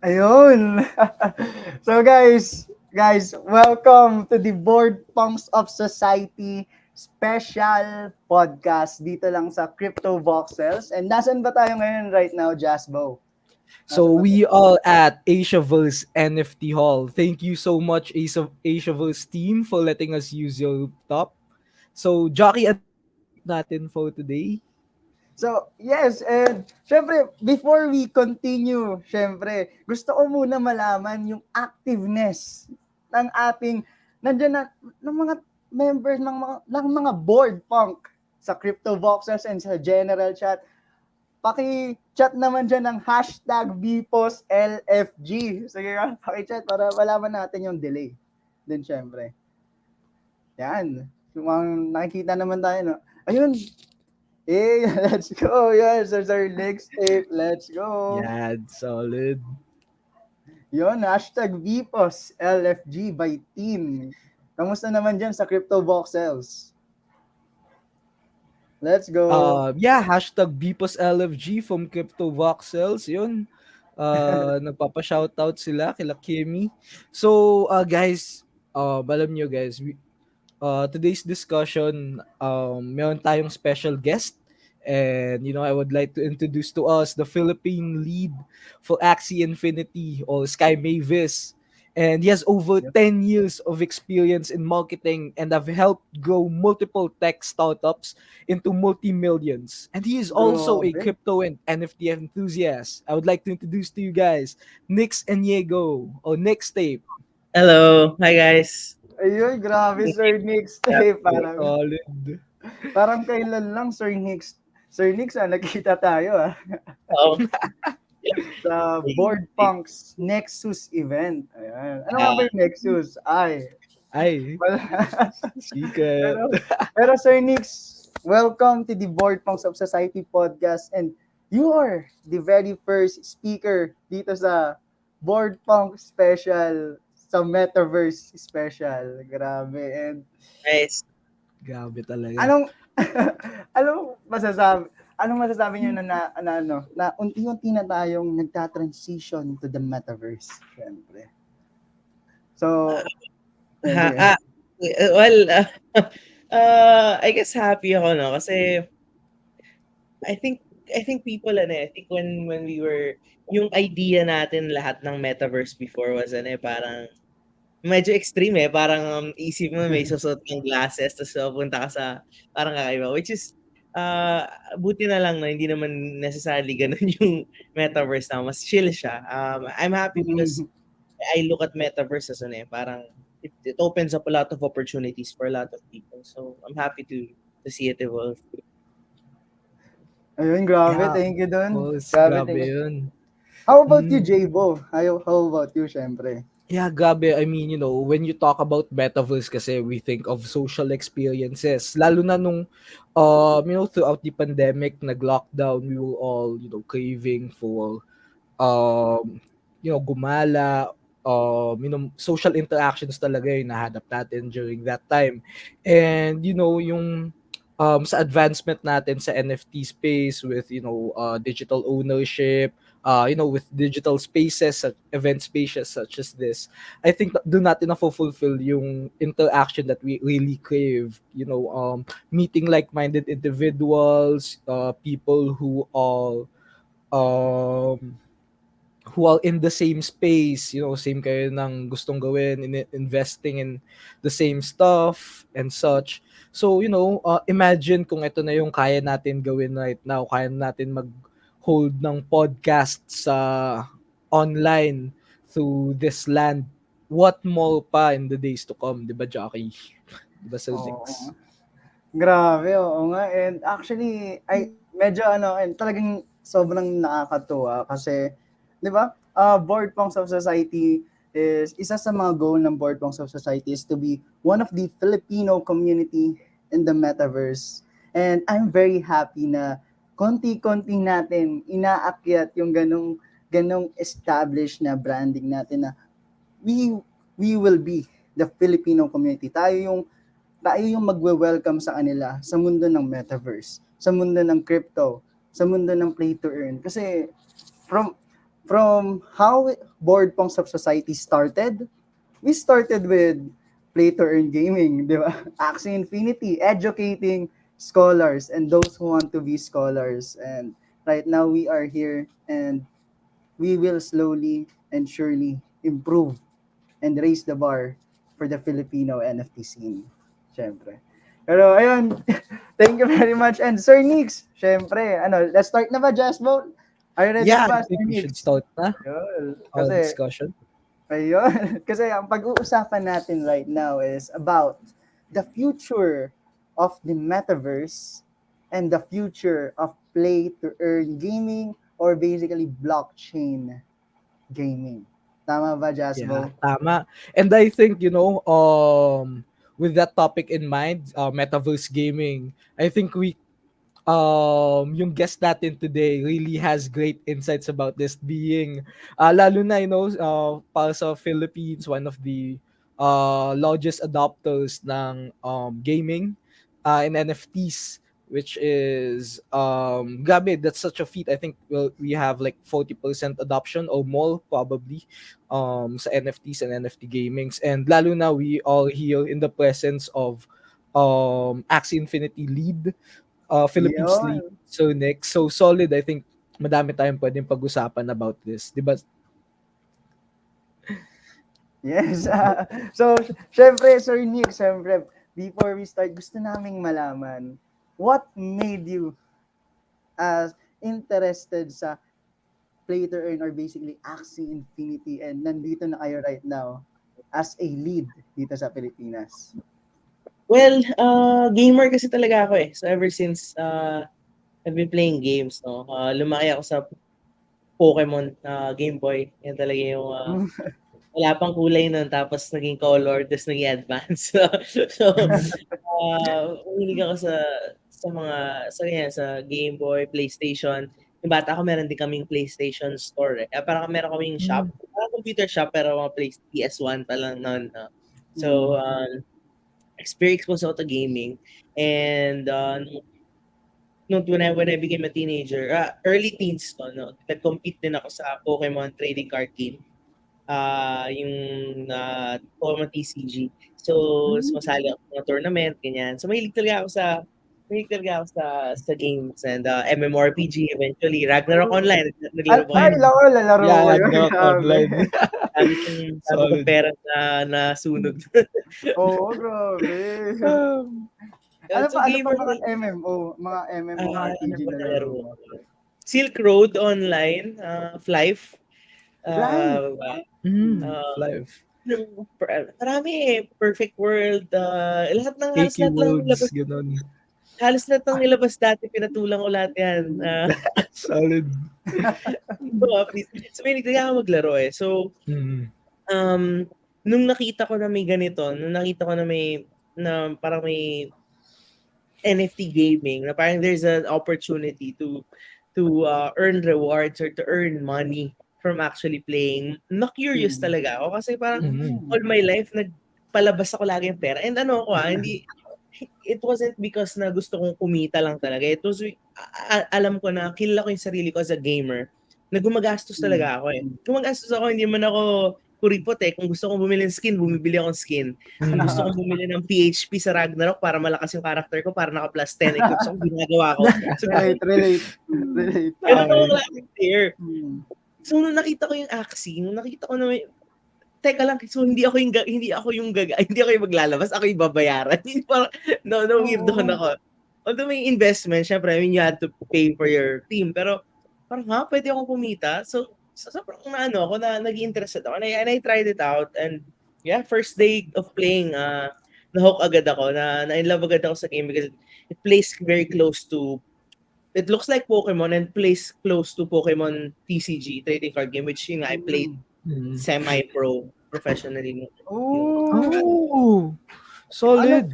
Ayun. So guys, welcome to the Board Punks of Society Special Podcast dito lang sa CryptoVoxels. And nasan ba tayo ngayon right now, Jasbo? So Nasan ba tayo? we are at AsiaVerse NFT Hall. Thank you so much, AsiaVerse team, for letting us use your rooftop. So, Jockey, ano natin for today? So, yes, and syempre, before we continue, syempre, gusto ko muna malaman yung activeness ng ating, nandiyan na, ng mga members, ng mga board punk sa CryptoVoxels and sa general chat. Paki-chat naman dyan ng hashtag BPOSLFG. Sige nga, paki-chat para malaman natin yung delay. Then, syempre, yan. Yung nakikita naman tayo, no? Ayun, let's go. Yes, there's our next tape. Let's go. Yeah, solid. Yun, hashtag VPOS LFG by team. Kamusta naman dyan sa CryptoVoxels? Let's go. Yeah, hashtag BPOSLFG from CryptoVoxels. Yun. Nagpapa-shoutout sila kila Kimmy. So, guys, alam nyo guys, today's discussion, meron tayong special guest. And, I would like to introduce to us the Philippine lead for Axie Infinity or Sky Mavis. And he has over Yep. 10 years of experience in marketing and have helped grow multiple tech startups into multi-millions. And he is also a Grabe. crypto and NFT enthusiast. I would like to introduce to you guys Nixs and Eniego or Nix Tape. Hello. Hi, guys. Ayun, grabe, Sir Nix. Eh, parang, Solid. parang kailan lang, Sir Nix. Sir Nix, nakita tayo Oh, sa Board Punks Nexus event. Ayan. Ano nga ba yung Nexus? Ay, secret. pero, pero Sir Nix, welcome to the Board Punks of Society podcast, and you are the very first speaker dito sa Board Punk special, sa Metaverse special. Grabe. And nice. Grabe talaga. anong anong masasabi niyo na unti-unti na tayong nagta-transition to the Metaverse, syempre. So, Ha, well, I guess happy ako, no? Kasi I think people, I think when we were, yung idea natin lahat ng Metaverse before was, parang, medyo extreme parang isip mo may susot ng glasses tapos pupunta ka sa parang kakaiba, which is buti na lang na hindi naman necessarily ganun yung metaverse na mas chill siya. I'm happy because I look at metaverse as parang it opens up a lot of opportunities for a lot of people, so I'm happy to see it evolve. ayun, grabe. Yeah, Thank you dun. boss, Grabe, grabe thank you. yun. How about you, Mm. J-Bo? How about you, syempre? Yeah, grabe. I mean, when you talk about metaverse kasi we think of social experiences. Lalo na nung, throughout the pandemic, nag-lockdown, we were all, craving for, gumala, social interactions talaga yung nahanap natin during that time. And, yung sa advancement natin sa NFT space with, digital ownership, with digital spaces, event spaces such as this, I think doon natin na-fulfill yung interaction that we really crave, meeting like-minded individuals, people um, who are in the same space, same kayo ng gustong gawin, investing in the same stuff and such. So, imagine kung ito na yung kaya natin gawin right now, kaya natin mag-hold ng podcast sa online through this land. What more pa in the days to come, di ba, Jockey? Di ba, Sir Oo. Dix? Grabe, oo nga. And actually, medyo and talagang sobrang nakakatuwa kasi, di ba, Board Punks of Society is, isa sa mga goal ng Board Punks of Society is to be one of the Filipino community in the Metaverse. And I'm very happy na konti-konti natin inaakyat yung ganong established na branding natin na we we will be the Filipino community. Tayo yung magwe-welcome sa kanila sa mundo ng metaverse, sa mundo ng crypto, sa mundo ng play to earn. Kasi from from how board pongs of society started, we started with play to earn gaming, di ba? Axie Infinity, educating scholars and those who want to be scholars. And right now we are here and we will slowly and surely improve and raise the bar for the Filipino NFT scene. Syempre. Pero ayun, thank you very much. And Sir Nix, syempre, let's start na ba, Jasmo? Are you ready na Yeah, ba, I Sir think we should Nix? start na Ayun. our Kasi, discussion. ayun. Kasi ang pag-uusapan natin right now is about the future of the Metaverse and the future of play-to-earn gaming or basically blockchain gaming. Tama ba, Yeah, Jasmo? tama. And I think, with that topic in mind, metaverse gaming, I think yung guest natin today really has great insights about this being lalo na para sa Philippines, one of the largest adopters ng gaming in NFTs, which is grabe, that's such a feat. I think we have like 40% adoption or more probably sa NFTs and NFT gamings, and lalo na we are here in the presence of Axie Infinity lead, Philippines lead. Yun. So next, so solid. I think madami tayong pwedeng pag-usapan about this, 'di ba? Yes. So, syempre, Sir Nick, syempre, before we start, gusto naming malaman, what made you interested sa play to earn or basically Axie Infinity and nandito na kayo right now as a lead dito sa Pilipinas? Well, gamer kasi talaga ako eh. So ever since I've been playing games, no. Lumaki ako sa Pokemon Game Boy. Yan talaga yung wala pang kulay nun tapos naging color tapos naging advance. So mahilig ako sa mga sa Game Boy, PlayStation. Yung bata ako meron din kaming PlayStation store eh. Parang meron kaming shop, parang computer shop pero mga PS1 pa lang noon. So experience ko sa gaming, and when I became a teenager, early teens to, no, nag-compete din ako sa Pokemon trading card game. Yung Pokemon TCG. So, sumasali ako sa mga tournament, ganyan. So, mahilig talaga ako sa games and MMORPG eventually. Ragnarok Online, naglaro ba Ay, kayo? laro Yeah, ko yun. Ragnarok Grabe. Online. Dami kong Solid. pera na sunog. Oo, grabe. So, Ano pa gamer, mga MMO, mga ano MMORPG ba na laro nalaro? mo? Silk Road Online, Flife, Fly. uh, uh, Live. marami eh. Perfect World, halos Cakey lahat lang Worlds, nilabas. ganun. Halos lahat ng nilabas dati, pinatulang ko lahat yan. Solid. Please. So, may nagtaya ako maglaro eh. So, Mm. nung nakita ko na may ganito, nung nakita ko na parang may NFT gaming, na parang there's an opportunity to earn rewards or to earn money from actually playing. Na-curious talaga ako kasi parang Mm. all my life nagpalabas ako lagi ng pera. And ano ako hindi it wasn't because na gusto kong kumita lang talaga. It was alam ko na kilala ko yung sarili ko as a gamer na gumagastos talaga ako eh. Gumagastos ako, hindi man ako kuripot eh. Kung gusto kong bumili ng skin, bumibili akong skin. Kung gusto kong bumili ng PHP sa Ragnarok para malakas yung character ko, para naka plus 10 equips ako, ginagawa ko. So, Relate. ganun ako Okay. klaseng player. So, nung nakita ko yung Axie, nung nakita ko na teka lang, so hindi ako yung maglalabas, ako yung babayaran. Parang, no, weird doon ako. Although may investment, syempre, I mean, you had to pay for your team. Pero, parang, pwede akong kumita. So sobrang ako, naging interested ako. And I tried it out. And, yeah, first day of playing, na-hook agad ako, na-in love agad ako sa game because it plays very close to, it looks like Pokemon and plays close to Pokemon TCG, trading card game, which, I played Mm. semi-pro professionally. Oh, solid.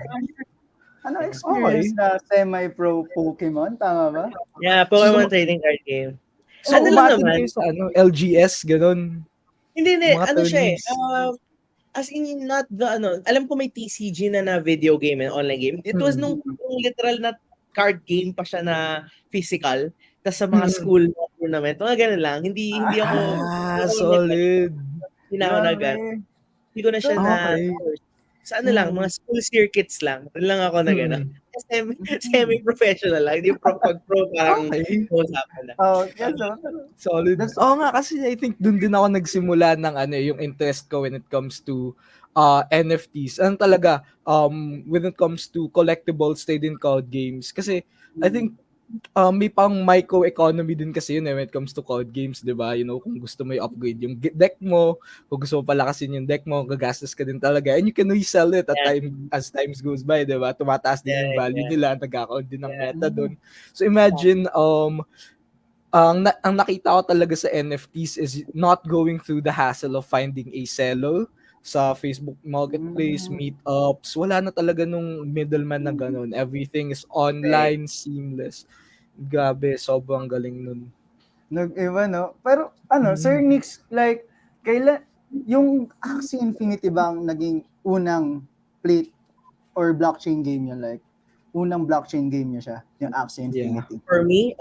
Ano experience sa semi-pro Pokemon? Tama ba? Yeah, Pokemon trading card game. So, Ano lang umattend naman, kayo sa LGS, ganun. hindi, Mga ano siya eh, tourneys. as in not the, alam ko may TCG na video game and online game. It was nung literal na card game pa siya na physical. Tas sa mga school tournament, mga ganun lang. Hindi ako Solid. hindi na ako Grabe. hindi ko na siya na Okay. sa ano lang, mga school circuits lang. Doon lang ako na gano'n. Semi-professional lang, hindi pag-pro parang Okay. usapan na. Yes, Solid. That's- Oo nga, kasi I think dun din ako nagsimula ng yung interest ko when it comes to NFTs. Ano talaga, when it comes to collectibles, trading card games. Kasi I think may pang microeconomy din kasi yun when it comes to card games, di ba? Kung gusto mo i-upgrade yung deck mo, kung gusto mo palakasin yung deck mo, gagastos ka din talaga. And you can resell it as times goes by, di ba? Tumataas din yung value nila, nagkakaroon din ng meta doon. So imagine, ang nakita ko talaga sa NFTs is not going through the hassle of finding a seller sa Facebook Marketplace, meetups. Wala na talaga nung middleman na ganun. Everything is online, seamless. Grabe, sobrang galing nun. Nag-iba, no? Pero, Sir Nix, like, yung Axie Infinity bang naging unang plate or blockchain game yun? Like, unang blockchain game niya siya, yung Axie Infinity. For me,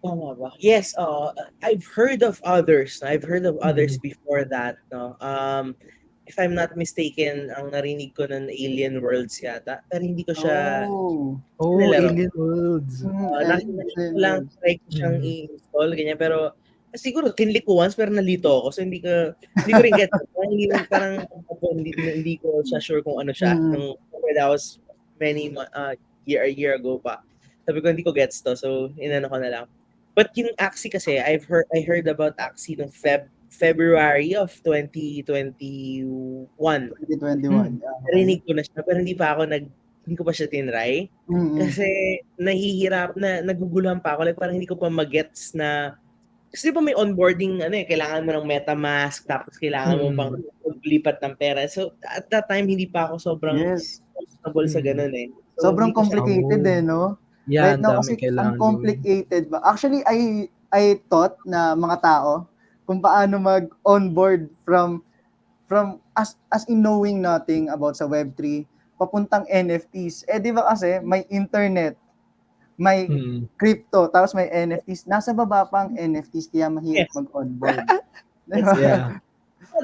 tama ba? Yes, I've heard of others. I've heard of others before that, no. If I'm not mistaken, ang narinig ko nun Alien Worlds yata, pero hindi ko siya nalaro. Alien Worlds. Nakita ko lang, try ko siyang i-install, ganyan, pero siguro tinlik ko once, pero nalito ako, so hindi ko rin get it. Parang hindi ko siya sure kung ano siya. Nung that was a year ago pa. Sabi ko, hindi ko gets to, so inano ko na lang. But yung Axie kasi, I heard about Axie noong February of 2021. 2021. Narinig ko na siya, pero hindi ko pa siya tinry. Kasi naguguluhan pa ako. Like, parang hindi ko pa magets na, kasi pa may onboarding, kailangan mo ng MetaMask, tapos kailangan mo pang maglipat ng pera. So, at that time, hindi pa ako sobrang comfortable sa ganun eh. So, sobrang complicated no? Yeah, right now, kasi ang complicated ba? Actually, I thought na mga tao, kung paano mag-onboard from as in knowing nothing about sa Web3, papuntang NFTs. Di ba kasi may internet, may crypto, tapos may NFTs. Nasa baba pa ang NFTs, kaya mahirap mag-onboard. Diba? Yeah.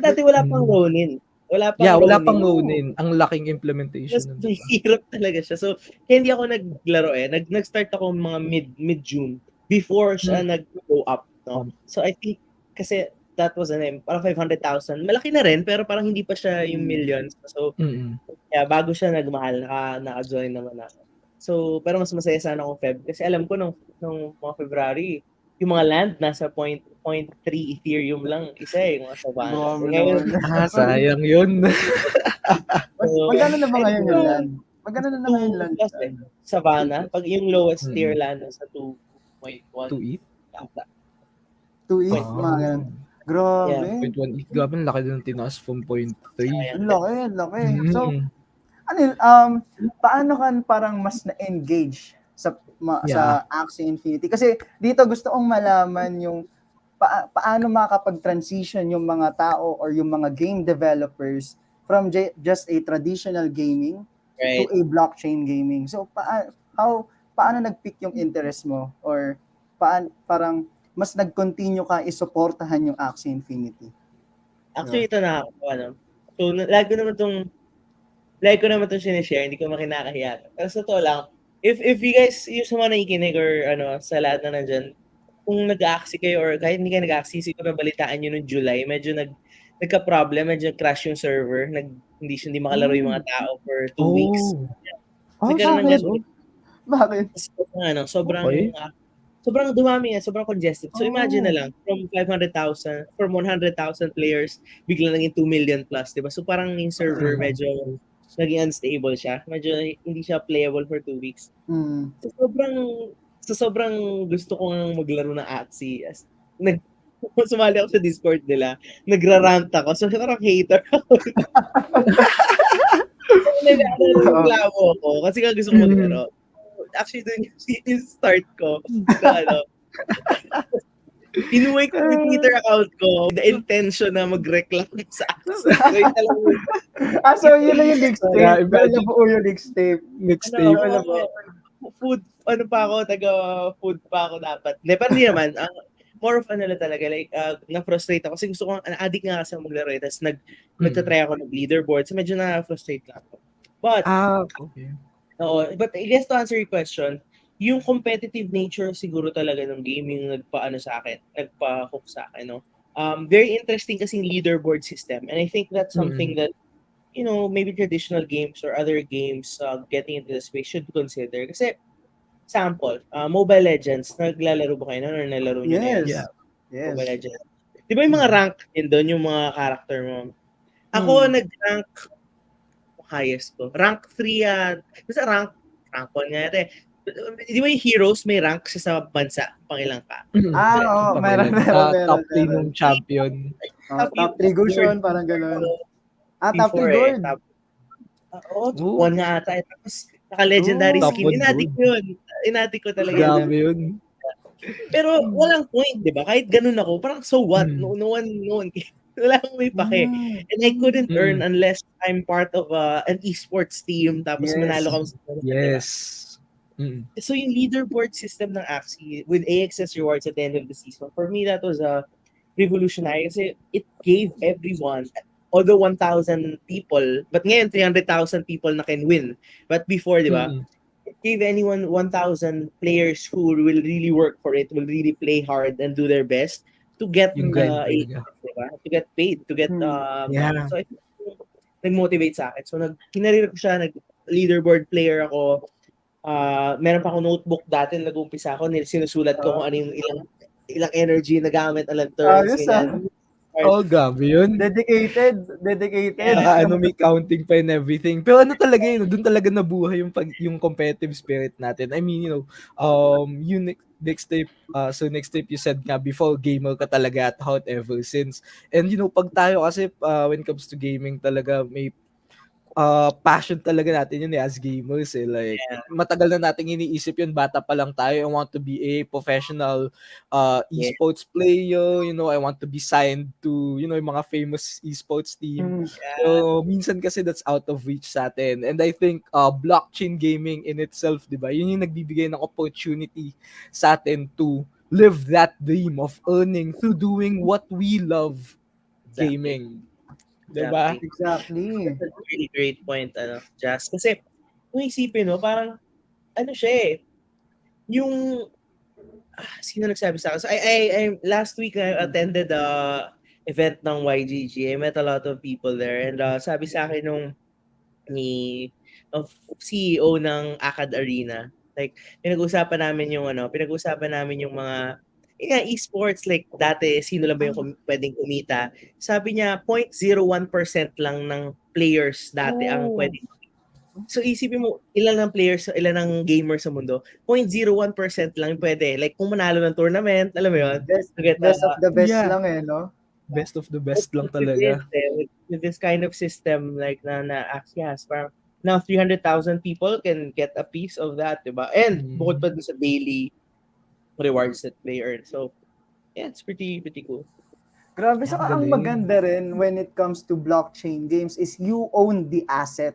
Dati wala pang Ronin. Wala pang Ronin. Ang laking implementation. Hirap talaga siya. So, kaya hindi ako naglaro eh. Nag-start ako mga mid-June before siya nag-go up. No? So, I think, kasi that was parang 500,000. Malaki na rin, pero parang hindi pa siya yung millions. So, kaya bago siya nagmahal, naka-join naman ako. So, pero mas masaya sana akong Feb. Kasi alam ko nung mga February, yung mga land nasa 0.3 Ethereum lang isa yung mga Savannah. Ngayon, sayang yun. magkano na ba ngayon yung land? Magkano na ngayon land? Savannah, pag yung lowest tier land nasa 2.1 ETH? 2 ETH, mga ganun. Grabe. 0.1 ETH. Grabe, laki din ng tinaas from 0.3. Laki. So, paano ka parang mas na-engage sa Axie Infinity? Kasi dito gusto kong malaman yung paano makakapag-transition yung mga tao or yung mga game developers from just a traditional gaming to a blockchain gaming. So paano nag-pick yung interest mo or parang mas nag-continue ka isuportahan yung Axie Infinity? Actually, ito nakakatawa. So, lagi ko naman itong sinishare, hindi ko makinakahiya. Pero sa totoo lang, if you guys, yung sa mga nakikinig or sa lahat na nandyan, kung nag-Axie kayo or kahit hindi kayo nag-Axie, siguro balitaan nyo noong July, medyo nagka-problem, medyo crash yung server, hindi makalaro yung mga tao for 2 weeks. Nagkaroon ng ganun. Bakit? Sobrang dumami sobrang congested. So imagine na lang, from 100,000 players, bigla naging 2 million plus, diba? So parang yung server medyo naging unstable siya. Medyo hindi siya playable for 2 weeks. So sobrang gusto kong maglaro ng Axie. Sumali ako sa Discord nila. Nagrarant ako. So parang hater ako. Nagreklamo ako kasi nga gusto ko maglaro. Actually, dun yung start ko. Inuwi ko yung Twitter account ko the intention na magreklamo sa Axie. So yun na yung Nixs tape. Nabuo yung Nixs tape. food, ano pa ako, taga-food pa ako dapat. Hindi, pero hindi naman. More of ano lang talaga, like, na-frustrate ako. Kasi gusto ko, addict nga kasi ako maglaro. Tapos nagtatry ako ng leaderboard. So medyo na-frustrate lang ako. But, Okay. but I guess to answer your question, yung competitive nature siguro talaga ng game yung nagpa-hook sa akin, no? Very interesting kasing leaderboard system. And I think that's something that, maybe traditional games or other games getting into the space should consider. Kasi, sample, Mobile Legends, naglalaro ba kayo nun or nalaro nyo na yan? Yes. Yeah. Yes. Mobile Legends. Di ba yung mga rank din doon, yung mga character mo? Ako, nag-rank, highest ko. Rank 3 Basta rank 1 nga ito. Di ba yung heroes may rank sa bansa? Pangilang ka? Oo, meron. Top 3 nung champion. Top 3 Gusion, parang gano'n. Top 3 Before Gold. One nga ata. Tapos, naka-legendary Top skin. one Inadik gold. ko yun. Inadik ko talaga yun. Grabe yun. Pero walang point, di ba? Kahit ganun ako, parang so what? No one wala akong may pake. And I couldn't earn unless I'm part of an esports team. Tapos manalo kami sa Yes. So yung leaderboard system ng Axie with AXS rewards at the end of the season, for me that was revolutionary kasi it gave everyone, although 1,000 people, but ngayon 300,000 people na can win. But before, di ba? It gave anyone 1,000 players who will really work for it, will really play hard and do their best to get Yung grind talaga. diba? To get paid, to get Yeah. so I think nag-motivate sa akin. So kinarir ko siya, leaderboard player ako. Meron pa ako notebook dati na nag-umpisa ako, sinusulat ko kung ano yung ilang energy na gamit, alang turns, ganyan. Gabi yun. Dedicated. May counting pa and everything. Pero ano talaga yun, doon talaga nabuhay yung competitive spirit natin. I mean, yung next tape you said nga before, gamer ka talaga at heart ever since. And pag tayo kasi when it comes to gaming talaga, may passion talaga natin yun as gamers like matagal na nating iniisip yun, bata pa lang tayo, I want to be a professional esports player, I want to be signed to yung mga famous esports team. So minsan kasi that's out of reach sa atin, and I think blockchain gaming in itself, diba, yun yung nagbibigay ng opportunity sa atin to live that dream of earning through doing what we love. Gaming. Diba? Exactly. That's a really great point, Jazz. Kasi, kung isipin, parang, siya yung, sino nagsabi sa akin? So, I last week, I attended event ng YGG. I met a lot of people there. And sabi sa akin of CEO ng Akad Arena, like, pinag-usapan namin yung mga, esports, like, dati, sino lang ba yung pwedeng kumita? Sabi niya, 0.01% lang ng players dati ang pwedeng kumita. So, isipin mo, ilan ng gamers sa mundo? 0.01% lang yung pwede. Like, kung manalo ng tournament, alam mo yun? Best of the best lang no? Best of the best lang talaga. With this kind of system, like, na Axie has, parang, now 300,000 people can get a piece of that, diba? And, bukod pa dun sa daily rewards that they earn. So, yeah, it's pretty cool. Grabe, saka ang maganda rin when it comes to blockchain games is you own the asset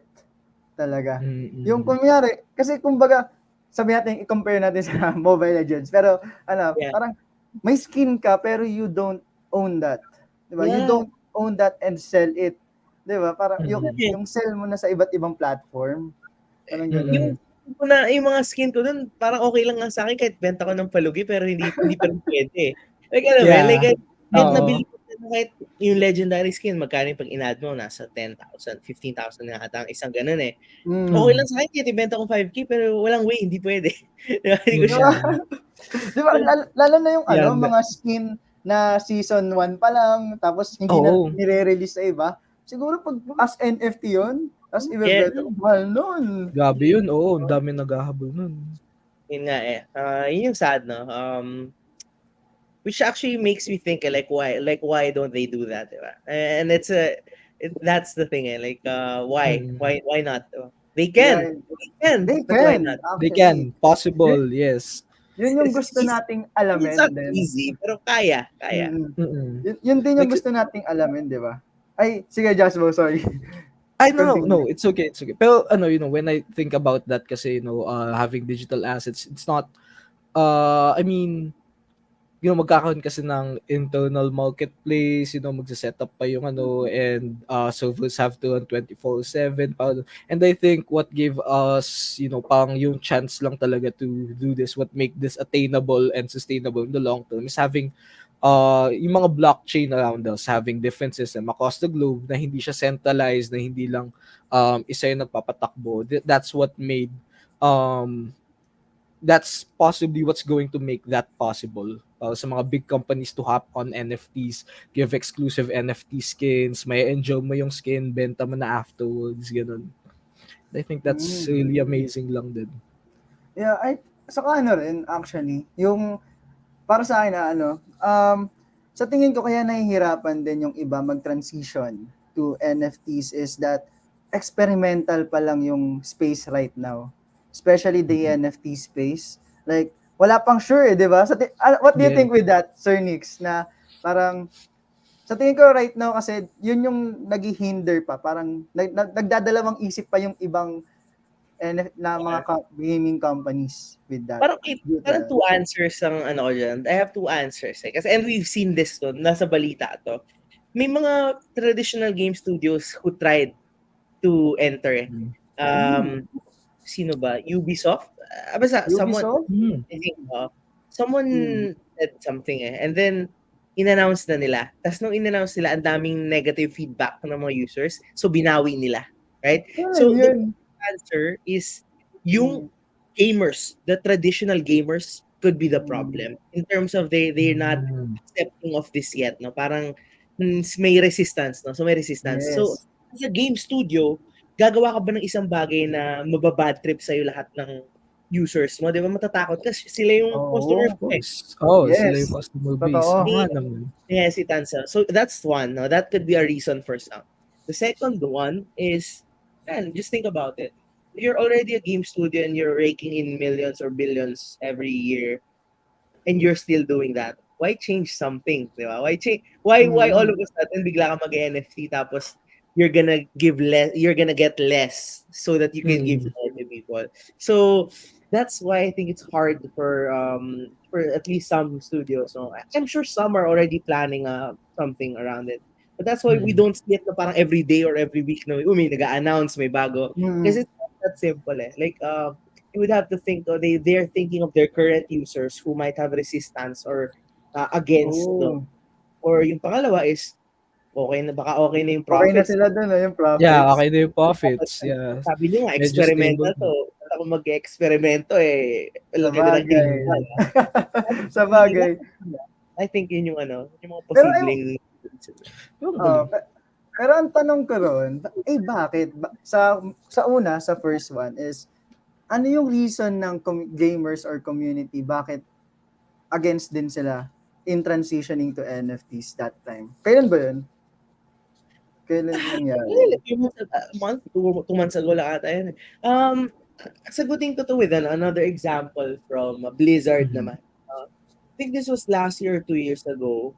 talaga. Yung kunyari, kasi kumbaga, sabi natin, i-compare natin sa Mobile Legends, pero parang may skin ka pero you don't own that. Diba? You don't own that and sell it. Diba? Parang yung sell mo na sa iba't ibang platform. Parang gano'n. Yung mga skin ko dun, parang okay lang nga sa akin kahit benta ko ng palugi, pero hindi pa rin pwede. Like, kahit nabili ko kahit yung legendary skin, magkano yung pag in-add mo, nasa 10,000, 15,000 na ata ang isang ganun eh. Okay lang sa akin kahit ibenta ko 5K, pero walang way, hindi pwede. Hindi ko siya. Diba, lalo na yung mga skin na season 1 pa lang, tapos hindi na nire-release sa iba. Siguro pag as NFT yun, tapos i-bebenta ko, mahal nun. Gabi yun, ang dami naghahabol nun. Yun nga yun yung sad, no? Which actually makes me think, like, why don't they do that, diba? And that's the thing, like, why not? They can. Why not? They can. Possible, yes. Yun yung gusto nating alamin. It's not easy, pero kaya. Yun din yung gusto nating alamin, di ba? Ay, sige, Jasbo, sorry. Continue. it's okay, it's okay. Pero when I think about that kasi, having digital assets, it's not, I mean, magkakaroon kasi ng internal marketplace, magse-set up pa yung and servers have to run 24/7. And I think what gave us, parang yung chance lang talaga to do this, what make this attainable and sustainable in the long term is having yung mga blockchain around us, having different system across the globe na hindi siya centralized, na hindi lang isa yung nagpapatakbo. That's what made that's possibly what's going to make that possible. Sa mga big companies to hop on NFTs, give exclusive NFT skins, may enjoy mo yung skin, benta mo na afterwards, ganun. I think that's really amazing lang din. Yeah, saka rin, actually, yung, para sa akin sa tingin ko kaya nahihirapan din yung iba mag-transition to NFTs is that experimental pa lang yung space right now. Especially the NFT space. Like, wala pang sure, di ba? What do you think with that, Sir Nixs? Na parang, sa tingin ko right now kasi, yun yung naghihinder pa. Parang, nagdadalawang isip pa yung ibang na mga gaming companies with that. Parang two answers ang ko dyan. I have two answers. Kasi, and we've seen this nasa balita to. May mga traditional game studios who tried to enter. Sino ba? Ubisoft? Basta, Ubisoft? I think, someone said something and then, in-announce na nila. Tapos nung in-announce nila, ang daming negative feedback ng mga users. So, binawi nila. Right? So, the answer is, yung gamers, the traditional gamers, could be the problem. In terms of they're not accepting of this yet. No? Parang, may resistance. No? So, may resistance. Yes. So, as a game studio, gagawa ka ba ng isang bagay na mababad trip sa'yo lahat ng users mo? Di ba matatakot kasi sila yung customer base. Sila yung customer base. Hesitant. So that's one. No? That could be a reason for some. The second one is, just think about it. You're already a game studio and you're raking in millions or billions every year and you're still doing that. Why change something? Di ba? Why all of a sudden bigla ka mag-NFT tapos you're gonna get less so that you can give more to people. So that's why I think it's hard for at least some studios. So I'm sure some are already planning something around it. But that's why we don't see it na parang every day or every week na may nag-a-announce, may bago. Because it's not that simple eh. Like you would have to think they're thinking of their current users who might have resistance or against or yung pangalawa is okay na yung profits. Okay na sila doon, yung profits. Yeah, okay na yung profits. Yeah. Sabi niyo nga, experimental to. Ako mag-eksperimento Sa bagay. Sa bagay. I think yun yung mga posibleng. Pero ang tanong ko ron, bakit? Sa first one is, ano yung reason ng gamers or community, bakit against din sila in transitioning to NFTs that time? Kailan ba yun? Kailan nangyari? 2 months ago lang ata yun. Sagutin ko to with another example from Blizzard naman. I think this was last year or 2 years ago.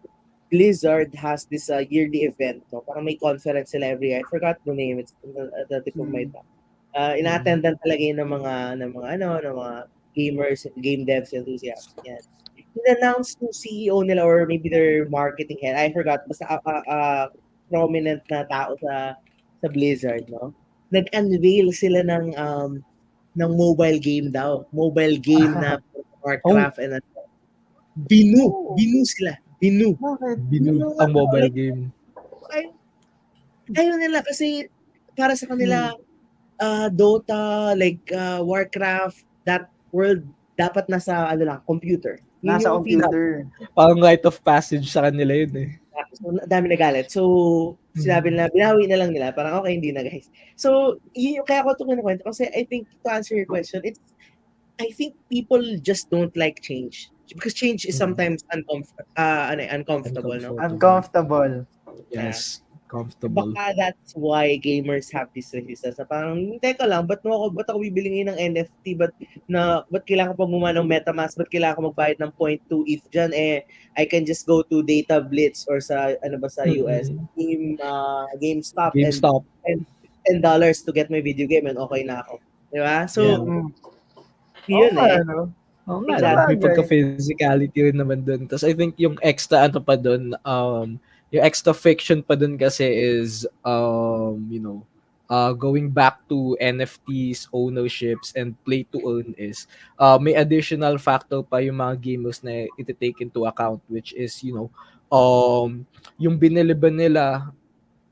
Blizzard has this yearly event. No? Parang may conference sila every year. I forgot the name. It's the tip of my tongue. Ina-attendan talaga yun ng mga gamers, game devs, enthusiasts. Yan. In-announce yung CEO nila or maybe their marketing head. I forgot. Basta prominent na tao sa Blizzard, no? Nag-unveil sila ng mobile game daw. Mobile game na Warcraft and binu sila. Binu ang mobile game. Ayaw nila kasi para sa kanila Dota, like Warcraft, that world dapat nasa computer. Nasa computer. Parang rite of passage sa kanila yun eh. So, dami nagalit. So, sinabi nila, binawi na lang nila. Parang, okay, hindi na guys. So, kaya ko ito kinakwento. Kasi I think, to answer your question, I think people just don't like change. Because change is sometimes uncomfortable. No? Uncomfortable. Yes. Comfortable. Baka that's why gamers have this resistance. Parang, teka lang, ba't ako bibili ng NFT? Ba't kailangan pa gumawa ng MetaMask? Ba't kailangan ko magbayad ng 0.2 ETH dyan? I can just go to Data Blitz or sa US, GameStop. $10 to get my video game and okay na ako. Di ba? Yeah. So, Mm. Oo yun nga, eh. no? Oo nga, no? May Sabagay. pagka-physicality rin naman dun. Tapos I think yung extra ano pa dun, yung extra fiction pa dun kasi is, going back to NFTs, ownerships, and play to earn is, may additional factor pa yung mga gamers na iti-take into account, which is, yung binili ba nila,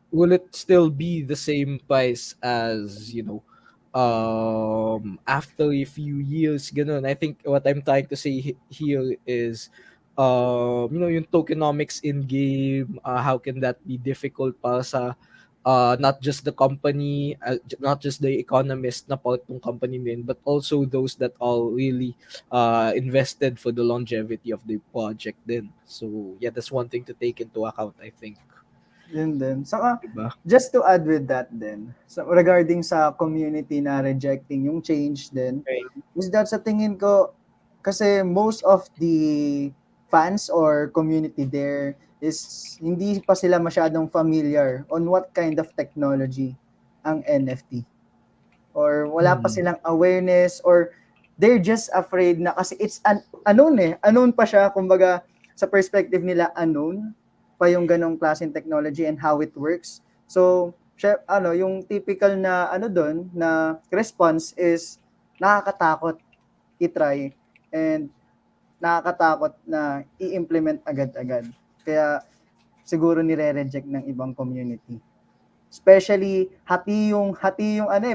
will it still be the same price as, after a few years, ganun. I think what I'm trying to say here is, yung tokenomics in game, how can that be difficult para sa, not just the company, not just the economist na part ng company din, but also those that are really invested for the longevity of the project din. So yeah, that's one thing to take into account, I think. Yun din. Saka, Diba? just to add with that din, so regarding sa community na rejecting yung change din, Right. is that sa tingin ko, kasi most of the fans or community there is hindi pa sila masyadong familiar on what kind of technology ang NFT. Or wala pa Mm. silang awareness or they're just afraid na kasi it's unknown eh. Unknown pa siya, kumbaga sa perspective nila unknown pa yung ganong klaseng technology and how it works. So, yung typical na doon na response is nakakatakot i-try and nakakatakot na i-implement agad-agad. Kaya siguro nire-reject ng ibang community. Especially hati yung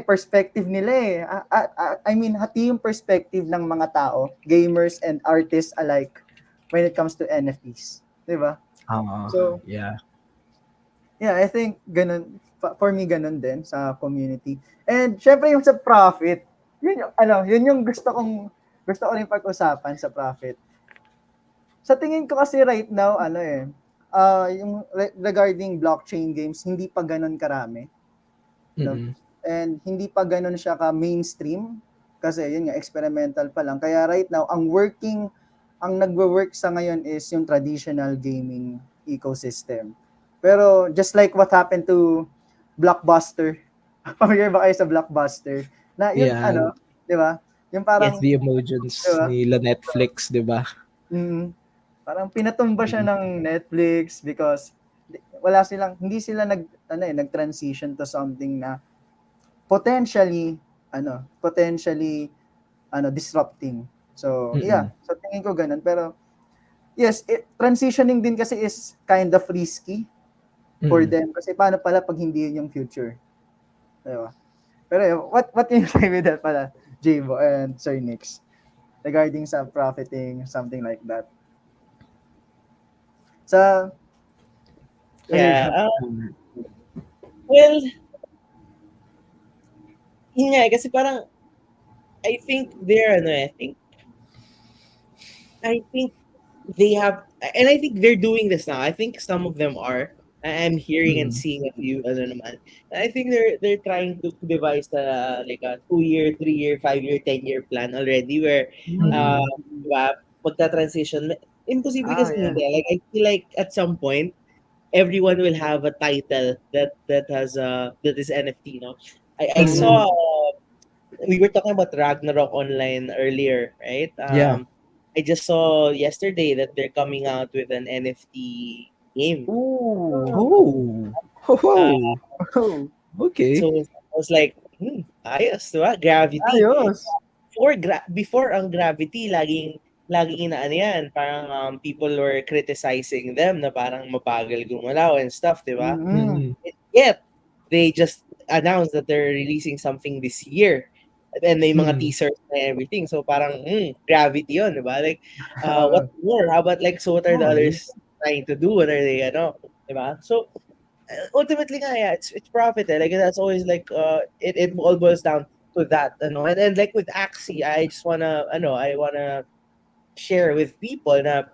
perspective nila eh. I mean hati yung perspective ng mga tao, gamers and artists alike when it comes to NFTs, 'di ba? So, Yeah. yeah, I think ganun for me ganun din sa community. And syempre yung sa profit, yun yung gusto ko rin pag-usapan sa profit. Sa tingin ko kasi right now yung regarding blockchain games hindi pa ganun karami. No? Mm-mm. And hindi pa ganun siya ka mainstream kasi yun nga experimental pa lang. Kaya right now ang nagwo-work sa ngayon is yung traditional gaming ecosystem. Pero just like what happened to Blockbuster. Familiar ba kayo sa Blockbuster? Na yun Yeah. 'di ba? Yung Yes, parang the 'di emergence ba? nila Netflix, di ba? Mm, parang pinatumba siya ng Netflix because hindi sila nag-transition to something na potentially potentially disrupting. So, yeah, Mm-mm. so tingin ko ganun. Pero yes, transitioning din kasi is kind of risky for Mm-mm. them kasi paano pala pag hindi yun yung future. Diba? Pero what can you say with that pala, Jabo and Sir Nix, regarding sa profiting, something like that? Sa Yeah. Mm. Well, yun nga, kasi parang, I think I think they have, and I think they're doing this now. I think some of them are. I'm hearing and Mm. seeing a few, ano naman. I think they're trying to devise like a 2-year, 3-year, 5-year, 10-year plan already where, uh, Mm. diba, pagka-transition, imposible kasi yeah. hindi. Like, I feel like at some point, everyone will have a title that is NFT, no? I Mm. saw we were talking about Ragnarok online earlier, right? Yeah. I just saw yesterday that they're coming out with an NFT game. Ooh. Oh. Uh, Oh. Oh, Okay. so I was like, ayos, diba? Gravity. ayos. Before ang Gravity, laging inaano yan. Parang people were criticizing them na parang mabagal gumalaw and stuff, diba? Mm-hmm. Mm. Yet, they just announced that they're releasing something this year. And then may mga Mm. teasers and everything. So parang, Gravity yun, diba? Like, what more? How about like, so what are the Okay. others trying to do? What are they, diba? So, ultimately nga, yeah, it's profit eh. Like, that's always like, it all boils down to that, and like with Axie, I wanna share with people na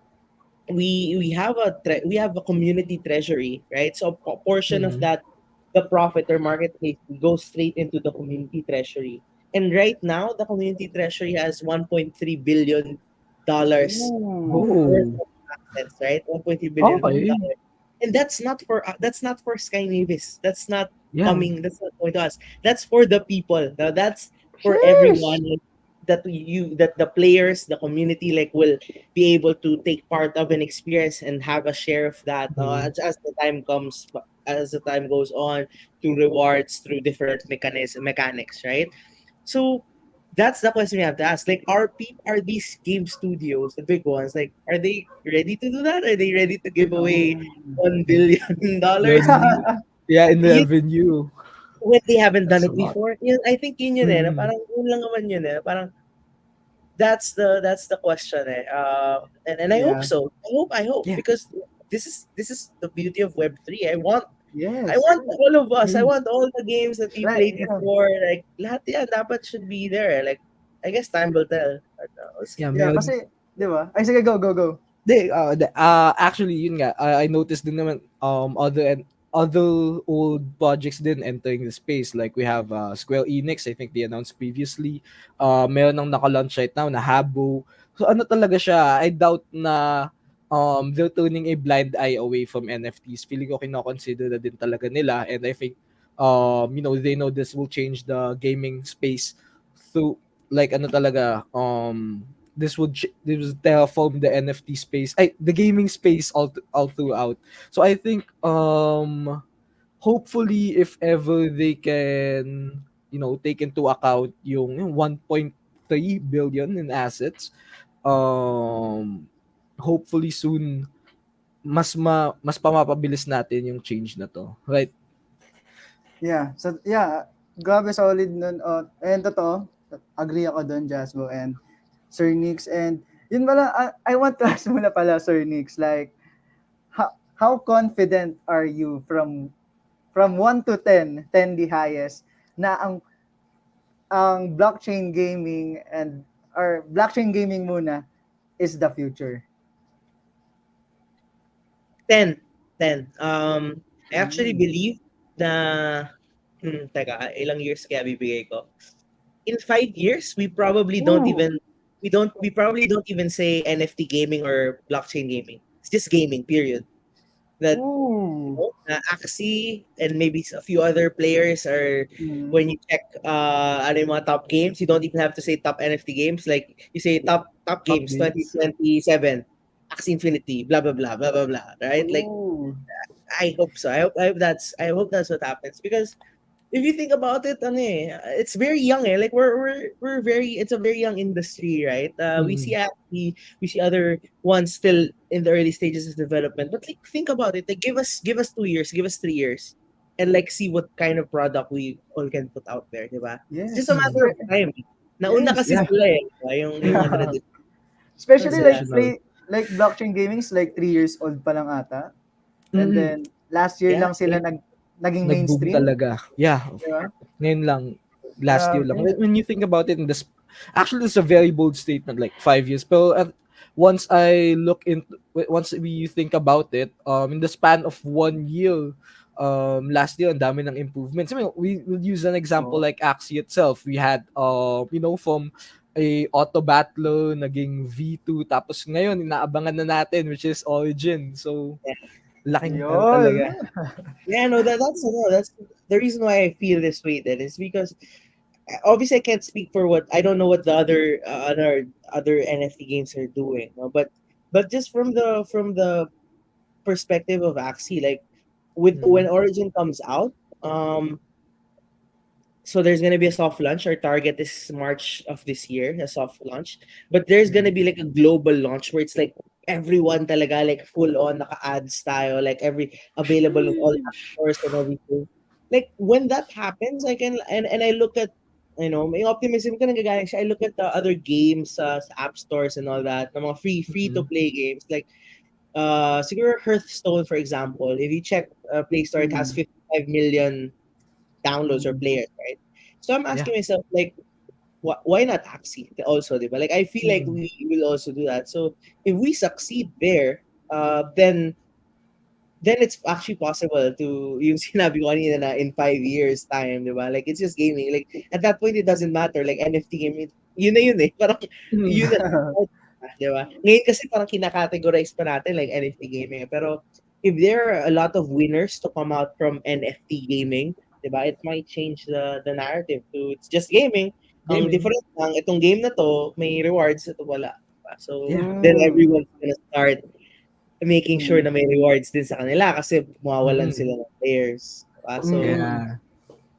we have a community treasury, right? So a portion of Mm. that, the profit or marketplace goes straight into the community treasury. And right now, the community treasury has $1.3 billion Ooh. worth Oh. of assets, right? $1.3 billion. Okay. And that's not for Sky Mavis. That's not Yeah. coming. That's not going to us. That's for the people. Now, that's for Sheesh. everyone. Like, that the players, the community, like, will be able to take part of an experience and have a share of that. Mhm. As the time comes, as the time goes on, through rewards, through different mechanics, right? So that's the question we have to ask. Like, are these game studios, the big ones, like, are they ready to do that? Are they ready to give away Mm. $1 billion? Yun, yeah, in You, revenue. when they haven't done That's a it lot. before, yun, I think yun eh. Na Mm. parang yun lang naman yun eh. Parang that's the question eh. And I hope Yeah. so. I hope Yeah. because this is the beauty of Web3. I Yes. want all of us. I Mm. want all the games that we Like, played yeah. before. Like lahat yan dapat should be there. Like I guess time will tell. But, we'll see. Yeah, Yeah, meron. kasi, di ba? Ay, sige, go, go, go. Actually, yun nga, I noticed din naman, other old projects din entering the space. Like we have Square Enix, I think they announced previously. Meron nang naka-launch right now na Habbo. So ano talaga siya, I doubt na they're turning a blind eye away from NFTs. Feeling ko kino-consider na din talaga nila, and I think they know this will change the gaming space through, like ano talaga, this would terraform the NFT space, the gaming space all throughout. So I think hopefully if ever they can, take into account yung 1.3 billion in assets, um hopefully soon mas pamapabilis natin yung change na to, right? Yeah. So, yeah. Grabe solid nun. Oh, and totoo. Agree ako doon, Jasbo and Sir Nix. And yun pala, I want to ask muna pala, Sir Nix, like, how confident are you from 1 to 10, 10 the highest, na ang blockchain gaming or blockchain gaming muna is the future? 10. 10. I actually Mm. believe na teka, ilang years kaya bibigay ko? In 5 years, Ooh. we probably don't even say NFT gaming or blockchain gaming. It's just gaming, period. That Ooh. Axie and maybe a few other players are Mm. when you check ano yung mga top games, you don't even have to say top NFT games. Like you say top games Updates. 2027, Axie Infinity, blah blah blah blah blah blah. Right? Like Ooh. I hope so. I hope that's what happens because if you think about it, ano eh, it's very young eh. Like we're very it's a very young industry, right? Mm. We see other ones still in the early stages of development. But like think about it, like give us 2 years, give us 3 years, and like see what kind of product we all can put out there, diba? It's just a Yes. Mm. matter of time. Nauna Yes. kasi Yeah. sila eh, diba? Yung ano na Especially like yeah. Exceptional. blockchain gaming is like 3 years old pa lang ata. And Mm. then last year Yeah. lang sila naging Nag-boom mainstream, talaga. Yeah, di ba? ngayon lang, last year lang. Grabe. When you think about it, actually, it's a very bold statement, like 5 years. Pero once we think about it, in the span of 1 year, last year, ang dami ng improvements. I mean, we will use an example Oo. like Axie itself. We had, from a auto battler, naging V2, tapos ngayon, inaabangan na natin, which is Origin. So, laking ano Yun. talaga. Yeah, no, that's the reason why I feel this way. Then is because obviously I can't speak for what I don't know what the other NFT games are doing, no? But just from the perspective of Axie, like with when Mm. Origin comes out, so there's gonna be a soft launch. Our target is March of this year, a soft launch. But there's gonna be like a global launch where it's like everyone talaga like full on naka-ads style, like every available in all app Sheesh. stores and everything. Like when that happens, I can and I look at may optimism ka nanggagaling siya. I look at the other games sa app stores and all that, the mga free to Mm. play games like siguro Hearthstone for example. If you check Play Store, it has Mm. 55 million downloads or Mm. players, right? So I'm Yeah. asking myself, like, why not Axie also, diba? Like, I feel like Mm. we will also do that. So if we succeed there, then it's actually possible to yung sinabi ko kanina na in 5 years time, diba? Like, it's just gaming. Like, at that point, it doesn't matter. Like, NFT gaming, yun na yun eh. Parang, Mm. yun na. Diba? Ngayon kasi parang kinakategorize pa natin like NFT gaming. Pero if there are a lot of winners to come out from NFT gaming, diba? It might change the narrative to it's just gaming. Gaming. Different lang. Itong game na to, may rewards. Ito wala. Diba? So, Yeah. then everyone's gonna start making sure na Mm. may rewards din sa kanila kasi mawawalan Mhm. sila ng players. Diba? So, Mm. Yeah.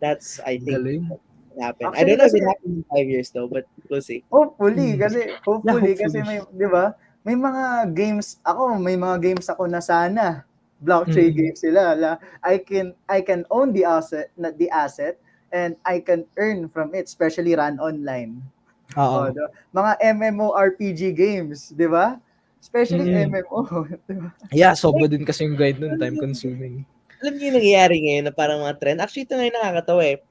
that's, I think, Galing. what will happen. I Actually don't know if kasi it happens in 5 years though, but we'll see. hopefully Mm. kasi Yeah, hopefully kasi hopefully. may 'di ba? May mga games ako na sana blockchain Mm. games sila. I can own the asset and I can earn from it, especially run online. Oh, Oo. diba? Mga MMORPG games, 'di ba? Especially Mm. MMO, 'di ba? Yeah, sobra din kasi yung grind nun, time consuming. Alam niyo yung nangyayari ngayon na parang mga trend. Actually, ito ngayon nakakatawa eh.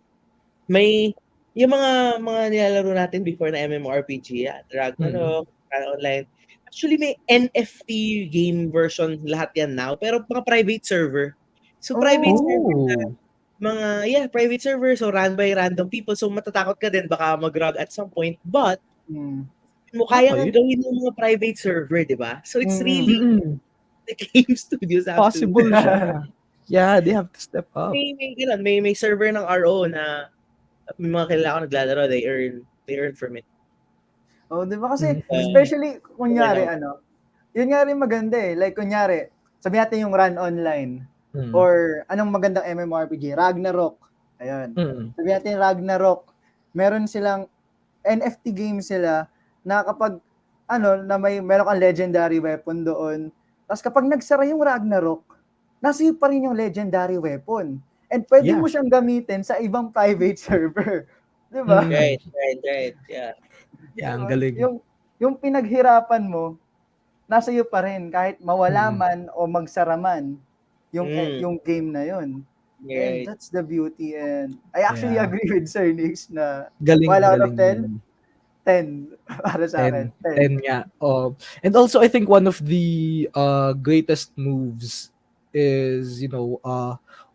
May, yung mga nilalaro natin before na MMORPG, Ragnarok, online. Actually, may NFT game version lahat yan now, pero mga private server. So, private server, Oh. private server. So, run by random people. So, matatakot ka din, baka mag-rug at some point. But, Mm. mo kaya nga Okay. gawin ng mga private server, di ba? So, it's Mm. really, Mm. the game studios have to, Possible siya. Yeah, they have to step up. may server ng RO na may mga kilala ko naglalaro, they earn from it. Oh, 'di ba kasi Mm. especially Wala kunyari lang. yun nga rin maganda eh. Like kunyari, sabihin natin yung run online Mm. or anong magandang MMORPG, Ragnarok. Ayun. Mm. Sabihin natin Ragnarok, meron silang NFT game sila na kapag meron kang legendary weapon doon. Tapos kapag nagsara yung Ragnarok, nasa iyo pa rin yung legendary weapon. And pwede Yeah. mo siyang gamitin sa ibang private server. 'Di ba? Mm. Right. Yeah. Yeah, ang galing. Yung pinaghirapan mo, nasa iyo pa rin kahit mawala Mm. man o magsara man Mm. yung game na yun. And Right. that's the beauty, and I actually Yeah. agree with Sir Nix na Galing, 1 out of galing. 10 para sa akin. 10 nga. And also I think one of the greatest moves is,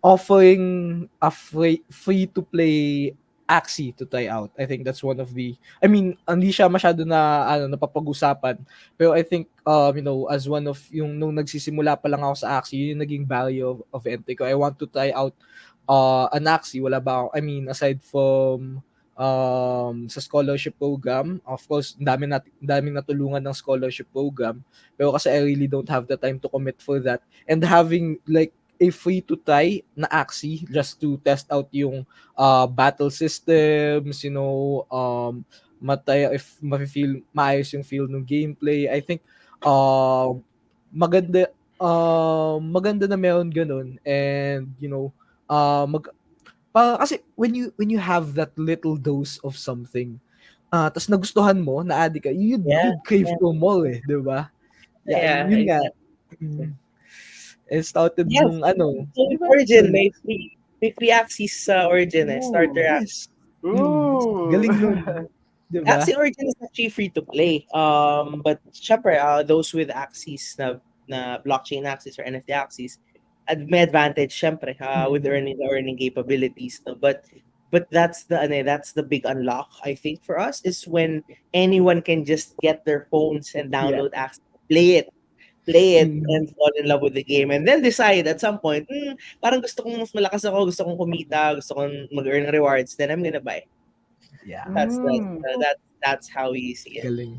offering a free to play Axie to try out. I think that's one of the, I mean, hindi siya masyado na napapag-usapan, pero I think as one of yung nung nagsisimula pa lang ako sa Axie, yun yung naging barrier of entry ko. I want to try out an Axie. Wala ba ako, I mean, aside from sa scholarship program. Of course, daming natulungan ng scholarship program. Pero kasi I really don't have the time to commit for that. And having like a free to try na Axie just to test out yung battle systems, if mafe-feel maayos yung feel ng gameplay. I think maganda na meron ganun, and kasi when you have that little dose of something, tas nagustuhan mo, na-addict ka, Yeah. you'd crave for more, 'di ba? Yeah, Yeah. yun nga. Exactly. It started Yes. nung So, 'di ba? Origin, may free access sa Origin eh. Ooh. Starter access. Yes. Ooh. Galing nun, 'di ba? Axie Origin is actually free to play. But syempre, those with Axis na blockchain access or NFT access, may advantage syempre with the earning capabilities. No? But that's the big unlock I think for us is when anyone can just get their phones and Yeah. download Axie, play it Mm. and fall in love with the game and then decide at some point, parang gusto kong mas malakas ako, gusto kong kumita, gusto kong mag-earn rewards, then I'm gonna buy. Yeah, That's Mm. that's how we see it. galing.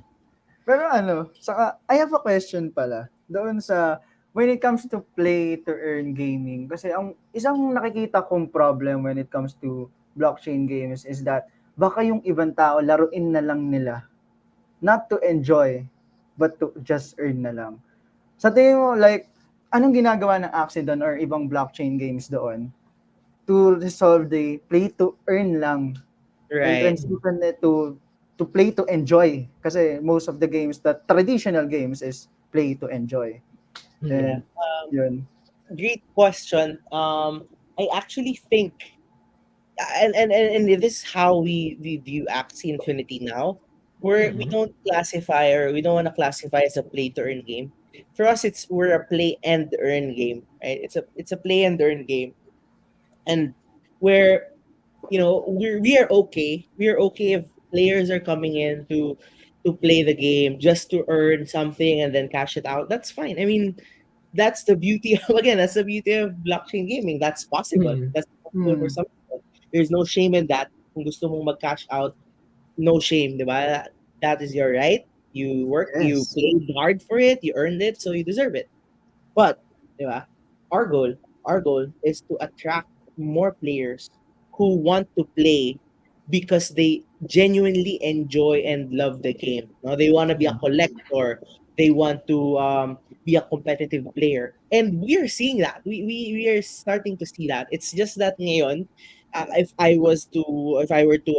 Pero saka I have a question pala doon sa when it comes to play to earn gaming, kasi ang isang nakikita kong problem when it comes to blockchain games is that baka yung ibang tao laruin na lang nila, not to enjoy but to just earn na lang. Sa tingin mo, like, anong ginagawa ng Axie doon or ibang blockchain games doon to resolve the play to earn lang and Right. transition it to play to enjoy, kasi most of the games, the traditional games, is play to enjoy. Yeah. And yun. Great question. I actually think, and this is how we view Axie Infinity now. We don't classify, or we don't want to classify as a play to earn game. For us, we're a play and earn game, right? It's a play and earn game, and where we are okay. We are okay if players are coming in to play the game just to earn something and then cash it out. That's fine. I mean, that's the beauty of, again, that's the beauty of blockchain gaming. That's possible. Mm. That's possible for some people. There's no shame in that. Kung gusto mong mag-cash out, no shame, di ba? That is your right. You work, you Yes. played hard for it, you earned it, so you deserve it. But, di ba? Our goal, our goal is to attract more players who want to play because they genuinely enjoy and love the game. No, they want to be a collector. They want to be a competitive player, and we are seeing that. We are starting to see that. It's just that ngayon, if I were to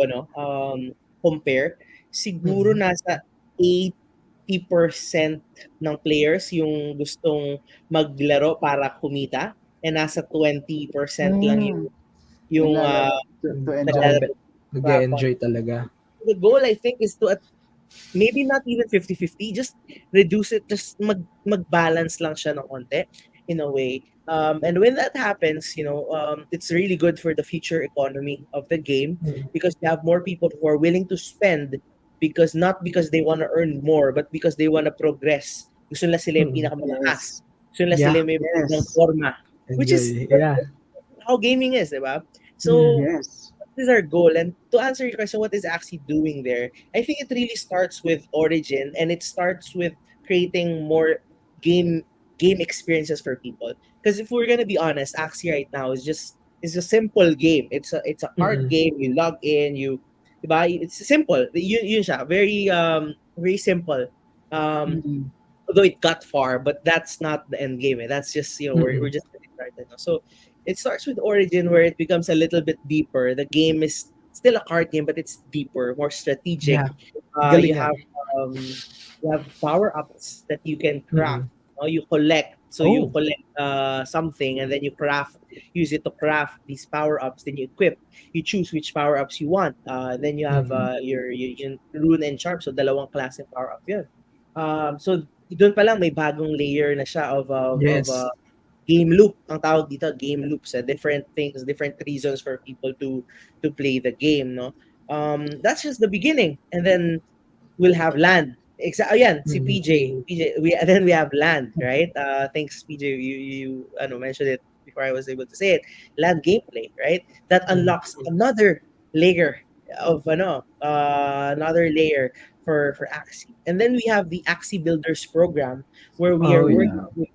compare, siguro Mm. nasa 80% ng players yung gustong maglaro para kumita, and nasa 20% lang Mm. yung Naglalaro to enjoy. naglalaro para fun. Nag-e-enjoy talaga. The goal I think is to maybe not even 50-50, just reduce it, just mag-balance lang siya ng konti in a way. And when that happens, it's really good for the future economy of the game Mm. because you have more people who are willing to spend because not because they want to earn more, but because they want to progress. Gusto nila sila yung Mm. pinakamalakas. Yes. Gusto nila sila Yeah, yung may magandang Yes. forma, which is enjoy. Yeah. how gaming is, diba? Mm. So, Yes. this is our goal. And to answer your question, what is actually doing there? I think it really starts with Origin, and it starts with creating more game game experiences for people. Because if we're gonna be honest, Axie right now is a simple game. It's a card Mm. game. You log in, diba? It's simple. Yun siya. Very simple. Um, Mm. although it got far, but that's not the end game. That's just we're Mm. just getting started now. So it starts with Origin where it becomes a little bit deeper. The game is still a card game, but it's deeper, more strategic. Yeah, galing You nga. um you have power ups that you can craft. Mm. You collect. So you Oh. collect something and then you craft, use it to craft these power ups. Then you equip. You choose which power ups you want. Then you have Mm. your rune and charm. So dalawang klase power up yun. So doon pa lang may bagong layer na siya of Yes. game loop. Ang tawag dito, game loops, different things, different reasons for people to play the game, no? That's just the beginning. And then we'll have land. Ayan, si Mm. PJ, then we have land, right? Thanks PJ, you mentioned it before I was able to say it. Land gameplay, right? That Mm. unlocks another layer of another layer for Axie. And then we have the Axie Builders program where we are Oh, working yeah. with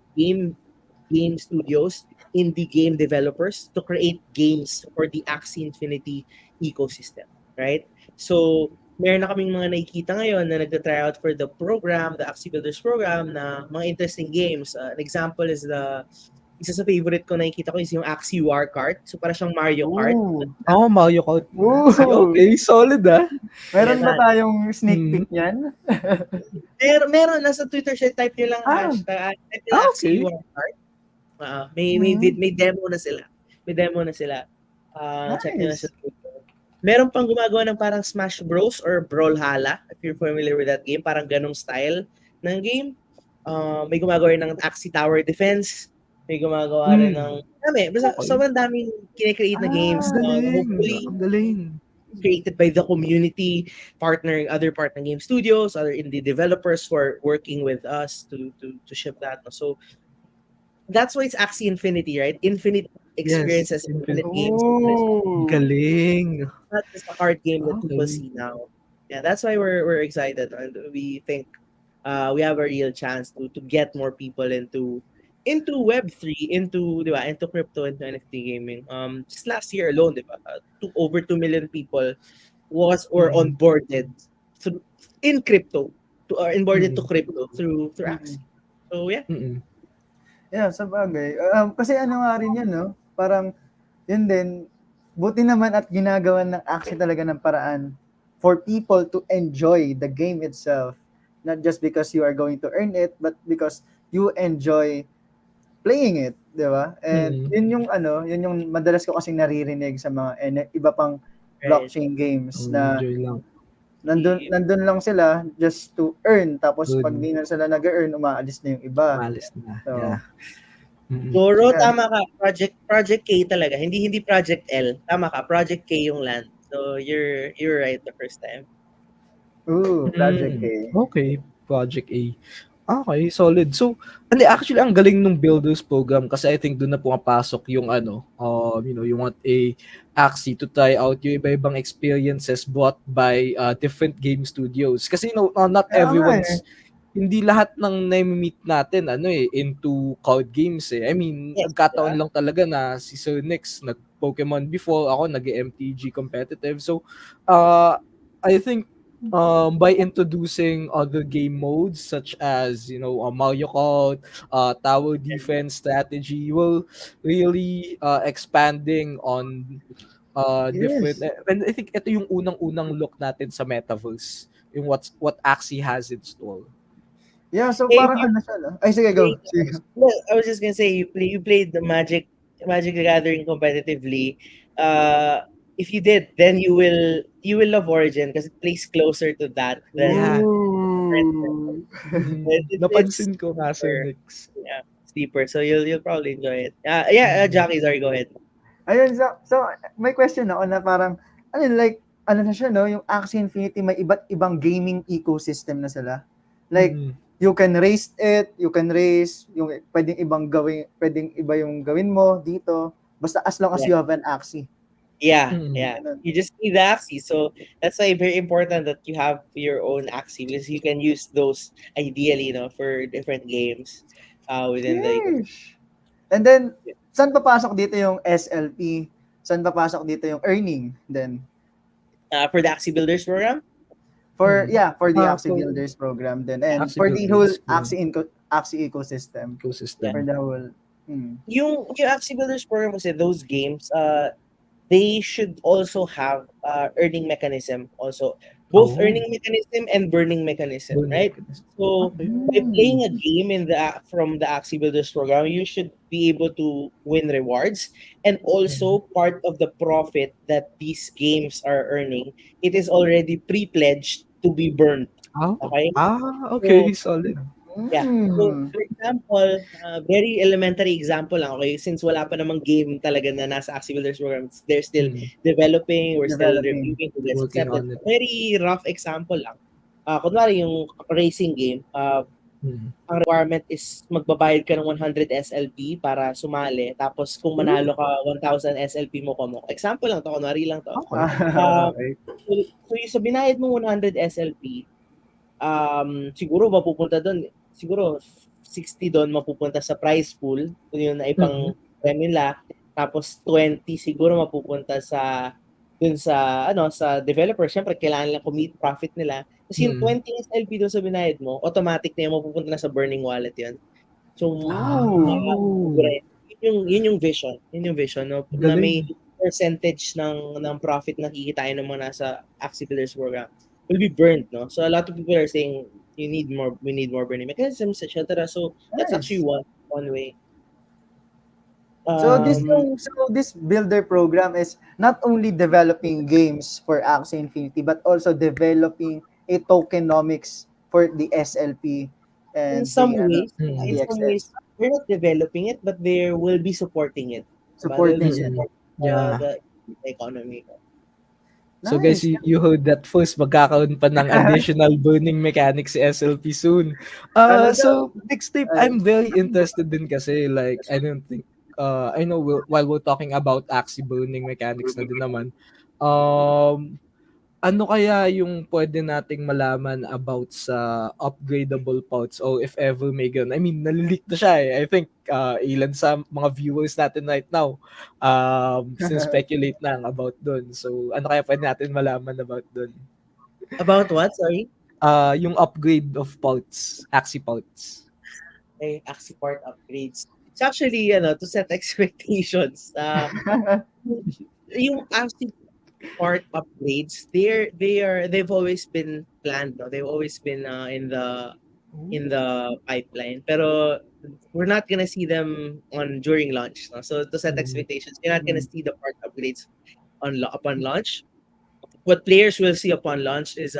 game studios, indie game developers to create games for the Axie Infinity ecosystem, right? So, meron na kaming mga nakikita ngayon na nagta-try out for the program, the Axie Builders program na mga interesting games. An example is isa sa favorite ko nakikita ko is yung Axie War Kart. So, para siyang Mario Kart. Ooh. Oh, Mario Kart. Ooh. Okay, solid ah. Meron ba Yan. tayong sneak Mm. peek niyan? Meron, nasa Twitter siya, type nyo lang Ah, hashtag, type nyo lang Axie Okay. War Kart. mm, May demo na sila. May demo na sila. Check nyo na nice. sa Twitter. Meron pang gumagawa ng parang Smash Bros or Brawlhalla, if you're familiar with that game, parang ganong style ng game. May gumagawa rin ng Axie Tower Defense. May gumagawa rin Mm. ng basta Okay. sobrang daming kine-create na games. Ah, Galing. Hopefully, Ang galing. created by the community, other partner game studios, other indie developers who are working with us to ship that. So that's why it's Axie Infinity, right? Infinite Yes. experiences, infinite Infinite. games. ooh. Galing. Not just a card game that people Okay. see now. Yeah, that's why we're excited and we think we have a real chance to get more people into Web3, into di ba, into crypto, into NFT gaming. Just last year alone, di ba, over 2 million people or Mm. onboarded through in crypto onboarded to Mm. crypto through Mm. Axie. So yeah. Mm. Yeah, sabagay. Kasi ano nga rin yan, no? Parang, yun din, buti naman at ginagawa ng Axie talaga ng paraan for people to enjoy the game itself. Not just because you are going to earn it, but because you enjoy playing it, di ba? And Mm. yun yung madalas ko kasing naririnig sa mga iba pang Right. blockchain games Oh, na enjoy lang. nandun lang sila just to earn, tapos pag Good. di na sila nag-earn, umaalis na yung iba. Malis na. So, Yeah. Mm. Goro, yeah. tama ka. Project K talaga. Hindi Project L. Tama ka. Project K yung land. So you're right the first time. Ooh, Project Mm. A. Okay. Project A. Okay, solid. So, hindi actually ang galing nung builders program kasi I think doon na pumapasok yung you want a Axie to try out yung iba-ibang experiences brought by different game studios. Kasi not Kaya nga eh. hindi lahat ng na-meet natin into card games eh. I mean, Yes, nagkataon lang talaga na si Sir Nixs nag-Pokemon before, ako nag-MTG Competitive. So, I think by introducing other game modes such as Mario Kart, tower defense strategy will really expanding on different Yes. and I think ito yung unang-unang look natin sa Metaverse, yung what Axie has in store. Yeah, so If parang you ano siya, no? Ay, sige, go. play, Sige. well, I was just gonna say you played the Magic the Gathering competitively. Uh, if you did, then you will love Origin because it plays closer to that than Yeah. Ooh. it's Napansin ko nga Sir steeper. Nix. Yeah, steeper. So you'll probably enjoy it. Yeah, Jackie, sorry, go ahead. Ayun, so may question ako na parang, ano yun, like, ano na siya, no? Yung Axie Infinity, may iba't ibang gaming ecosystem na sila. Like, Mm. you can race, yung pwedeng iba yung gawin mo dito, basta as long as Yeah. you have an Axie. Mm. Yeah. You just need the Axie. So that's why very important that you have your own Axie because you can use those ideally, for different games within the ecosystem. Yes. And then, saan papasok dito yung SLP? Saan papasok dito yung earning? Then, For the Axie Builders program. for the Axie For Builders program then, and Axie for the whole Builders Axie ecosystem. Yeah. For ecosystem. the whole, Yung Axie Builders program kasi those games, they should also have earning mechanism also. Both Oh, earning mechanism and burning mechanism, burning right? mechanism. So Okay. by playing a game from the Axie Builders program, you should be able to win rewards and also part of the profit that these games are earning, it is already pre-pledged to be burned. Oh. Okay? Okay, So solid. yeah. So, for example, very elementary example lang, okay? Since wala pa namang game talaga na nasa Axie Builders program, they're still Mm. developing, we're still developing. reviewing to this, Working accepted. on it. Very rough example lang. Kunwari yung racing game, Mm. ang requirement is magbabayad ka ng 100 SLP para sumali. Tapos kung manalo ka, 1,000 SLP mo ko mo. Example lang to, kunwari lang to. Okay. Okay. So yung sa binayad mo 100 SLP, siguro mapupunta doon, siguro 60 doon mapupunta sa prize pool, yun na ipang premyo nila. Tapos 20 siguro mapupunta sa dun sa sa developer. Syempre kailangan nila kumit profit nila. Kasi yung 20 SLP doon sa binayad mo, automatic na yung mapupunta na sa burning wallet yun. So, Oh. yun yung vision. Yun yung vision, no? Na may Galing. percentage ng profit na kikitain ng mga nasa Axie Builders program will be burned, no? So a lot of people are saying we need more burning mechanisms, etc. So that's actually Nice. one way. So Um, this builder program is not only developing games for Axie Infinity but also developing a tokenomics for the SLP in and some the ways, Mm. they're not developing it, but they will be supporting it. Diba? They'll be supporting it. Mm. supporting Yeah. the economy. So guys, Nice. you heard that first, magkakaroon pa ng additional burning mechanics si SLP soon. Talaga. So next tip, Ay, I'm very interested din kasi like I don't think I know while we're talking about Axie burning mechanics na din naman, ano kaya yung pwede nating malaman about sa upgradable parts or if ever may ganun? I mean, nalileak na siya eh. I think ilan sa mga viewers natin right now sin-speculate na about dun. So, ano kaya pwede natin malaman about dun? About what? Sorry? Yung upgrade of parts, Axie parts. Axie part upgrades. It's actually, to set expectations. Yung Axie part upgrades, they've always been planned, no? They've always been in the pipeline. Pero we're not gonna see them on during launch. No? So to set Mm. expectations, you're not gonna see the part upgrades upon launch. What players will see upon launch is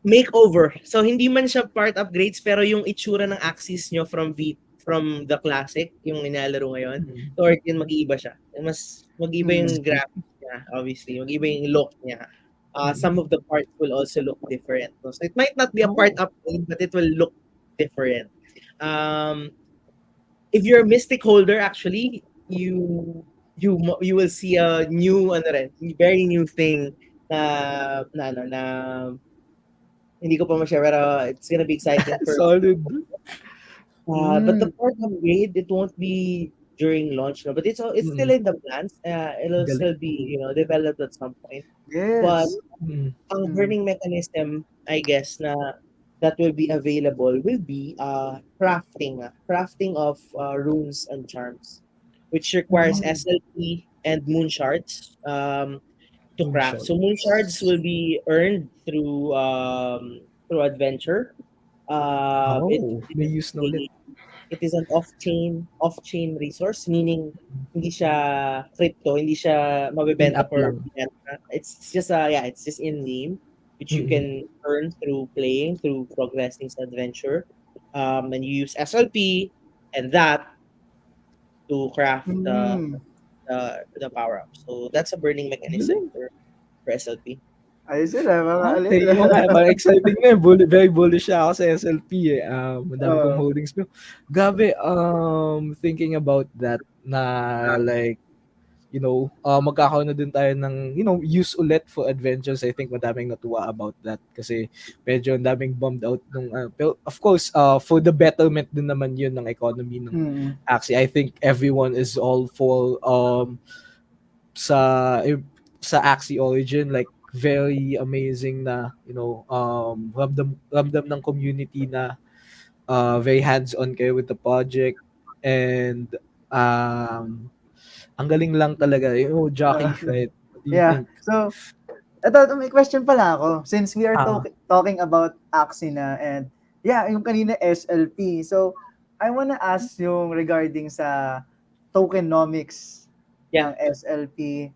makeover. So hindi man siya part upgrades pero yung itsura ng axis nyo from the classic, yung nilalaro ngayon, Mm. to Origin mag-iiba siya. Mas mag-iiba yung Hmm. graphics niya, obviously. Mag-iiba yung look niya. Some of the parts will also look different. So it might not be a part Oh. upgrade, but it will look different. Um, if you're a Mystic holder, actually, you will see a new ano rin, very new thing na hindi ko pa ma-share pero it's gonna be exciting for Solid. but the Mm. port upgrade, it won't be during launch, no, but it's still Mm. in the plans. It'll Galing. still be, developed at some point. But Yes. Mm. ang Mm. burning mechanism, I guess, na that will be available will be crafting of runes and charms, which requires Mm. SLP and moon shards to craft. Moonshot. So moon shards will be earned through adventure. Oh, It may is use na a ulit. it is an off-chain resource, meaning hindi siya crypto, hindi siya mabebenta In-app for lang. binenta. It's just in name, which you Mm. can earn through playing, through progressing sa adventure. And you use SLP and that to craft Mm. the power up. So that's a burning mechanism Galing. for SLP. Ayos yun ah, mga alit. Okay, yung nga, parang exciting na yun. Very bullish siya ako sa SLP eh. Madami kong Oo. holdings. Pero, gabi, thinking about that na like, magkakaroon na din tayo ng, use ulit for adventures. I think madaming natuwa about that kasi medyo ang daming bombed out nung, pero of course, for the betterment din naman yun ng economy ng Mm. Axie. I think everyone is all for, sa sa Axie origin, like very amazing na ramdam ng community na very hands-on kayo with the project, and um ang galing lang talaga jockey, Oo. right? What do you Yeah. think? So, ito, may question pala ako. Since we are Ah, talking about Axie na, and yeah, yung kanina SLP. So, I wanna ask yung regarding sa tokenomics Yeah. ng SLP,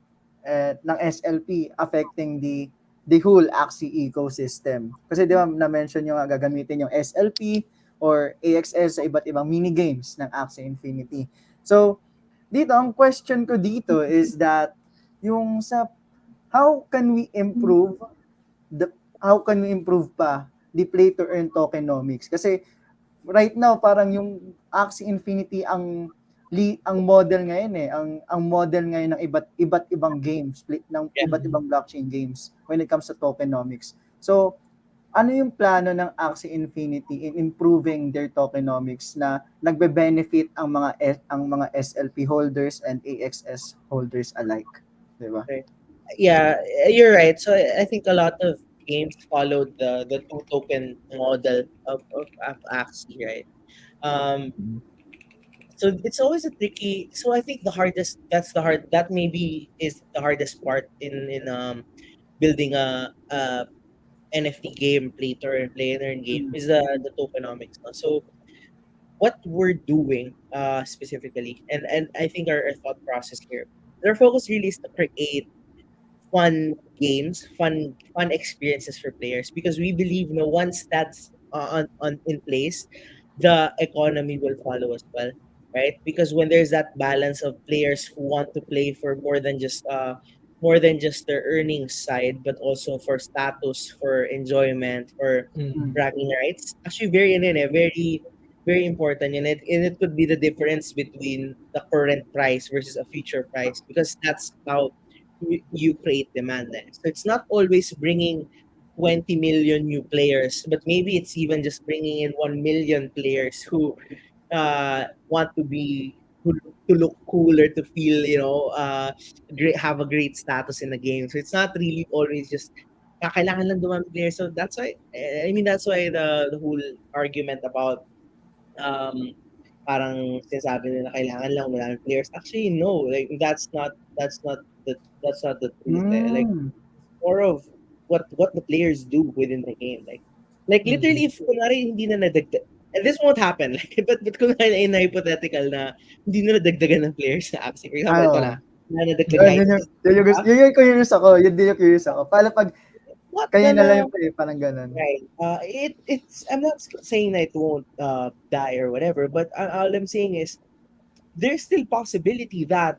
ng SLP affecting the whole Axie ecosystem. Kasi di ba na-mention yung gagamitin yung SLP or AXS sa iba't ibang mini games ng Axie Infinity. So, dito ang question ko dito is that yung sa how can we improve how can we improve pa the play to earn tokenomics? Kasi right now parang yung Axie Infinity ang model ngayon eh, ang model ngayon ng iba't ibang games, ng Yeah. iba't ibang blockchain games when it comes to tokenomics. So, ano yung plano ng Axie Infinity in improving their tokenomics na nagbe-benefit ang mga SLP holders and AXS holders alike, 'di ba? Okay. Yeah, you're right. So I think a lot of games followed the two token model of Axie, right? Um, so it's always a tricky. So I think that maybe is the hardest part in building a NFT game, play and earn game, Mm. is the tokenomics. No? So what we're doing specifically, and I think our thought process here, our focus really is to create fun games, fun experiences for players, because we believe, once that's on in place, the economy will follow as well, right? Because when there's that balance of players who want to play for more than just their earnings side, but also for status, for enjoyment, for mm, Mm. bragging rights, actually very very important, and it could be the difference between the current price versus a future price, because that's how you create demand. So it's not always bringing 20 million new players, but maybe it's even just bringing in 1 million players who want to look cooler, to feel, great, have a great status in the game. So it's not really always just kailangan lang dumami players. So that's why the whole argument about um parang sinasabi nila kailangan lang maraming players. Actually, no, like that's not the truth. Like, Mm. more of what the players do within the game. Like mm, literally, if kunwari hindi na nadagdag, and this won't happen, like, but kunwari in hypothetical na hindi na nadagdagan ng players sa Axie. For example, ito Oo. na nadagdag Yun, na yun, ito. yun, yun, yung, yun yung curious ako. Yun din yung curious ako. Paano pag What kayo na lang gonna yung play, parang ganun. right? It's I'm not saying that it won't die or whatever, but all I'm saying is there's still possibility that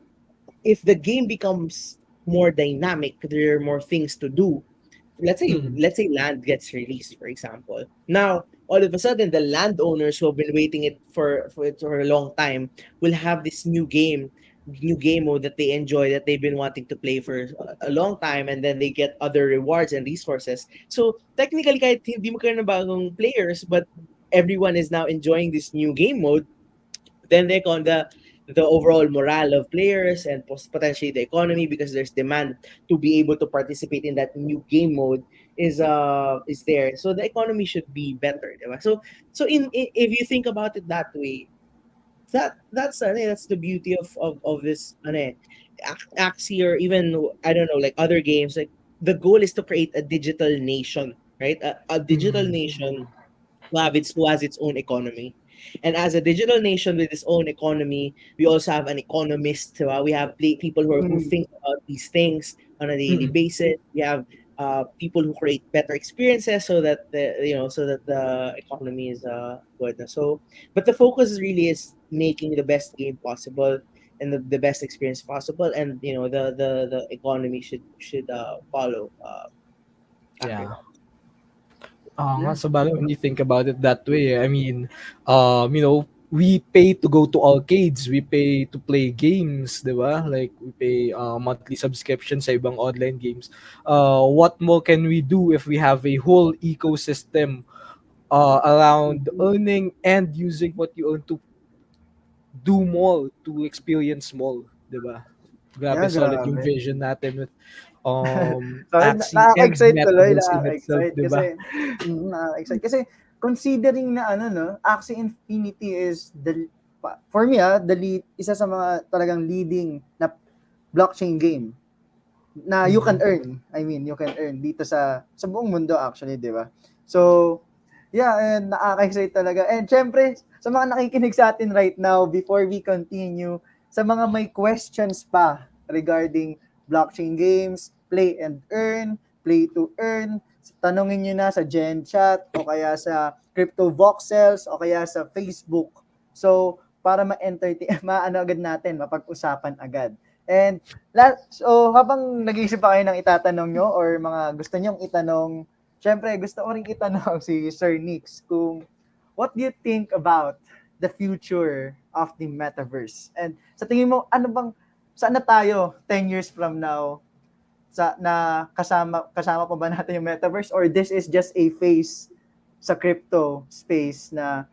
if the game becomes more dynamic, there are more things to do. Mm. let's say land gets released, for example. Now, all of a sudden, the landowners who have been waiting it for a long time will have this new game mode that they enjoy, that they've been wanting to play for a long time, and then they get other rewards and resources. So technically, kahit hindi mo kayo ng bagong players, but everyone is now enjoying this new game mode, then they on the overall morale of players and potentially the economy, because there's demand to be able to participate in that new game mode is there. So the economy should be better, diba? So if you think about it that way, that's the beauty of this Axie, or even I don't know, like other games. Like the goal is to create a digital nation, right? A digital Mm. nation who has its own economy. And as a digital nation with its own economy, we also have an economist. We have people who Mm. think about these things on a daily Mm. basis. We have people who create better experiences so that the economy is good. So, but the focus really is making the best game possible and the best experience possible, and the economy should follow after Yeah. that. Yeah. Sabagay, when you think about it that way, I mean, we pay to go to arcades, we pay to play games, di ba? Like, we pay monthly subscription sa ibang online games. What more can we do if we have a whole ecosystem around Mhm. earning and using what you earn to do more, to experience more, di ba? Grabe Yeah, solid yung grabe. vision natin with Sorry, Axie and nakaka-excite tuloy, Metaverse in itself, nakaka-excite di ba? kasi nakaka-excite kasi considering na ano no, Axie Infinity is for me the lead, isa sa mga talagang leading na blockchain game na you can Mm. earn. I mean, you can earn dito sa buong mundo actually, 'di ba? So, yeah, and nakaka-excite talaga. And syempre, sa mga nakikinig sa atin right now, before we continue, sa mga may questions pa regarding blockchain games, play and earn, play to earn, tanongin nyo na sa Gen Chat o kaya sa CryptoVoxels o kaya sa Facebook. So, para ma-entertain, maano agad natin, mapag-usapan agad. And so habang nag-iisip pa kayo ng itatanong nyo or mga gusto nyong itanong, syempre gusto ko rin itanong si Sir Nix kung what do you think about the future of the metaverse? And sa tingin mo, ano bang, saan na tayo 10 years from now? Na kasama pa ba natin yung metaverse, or this is just a phase sa crypto space na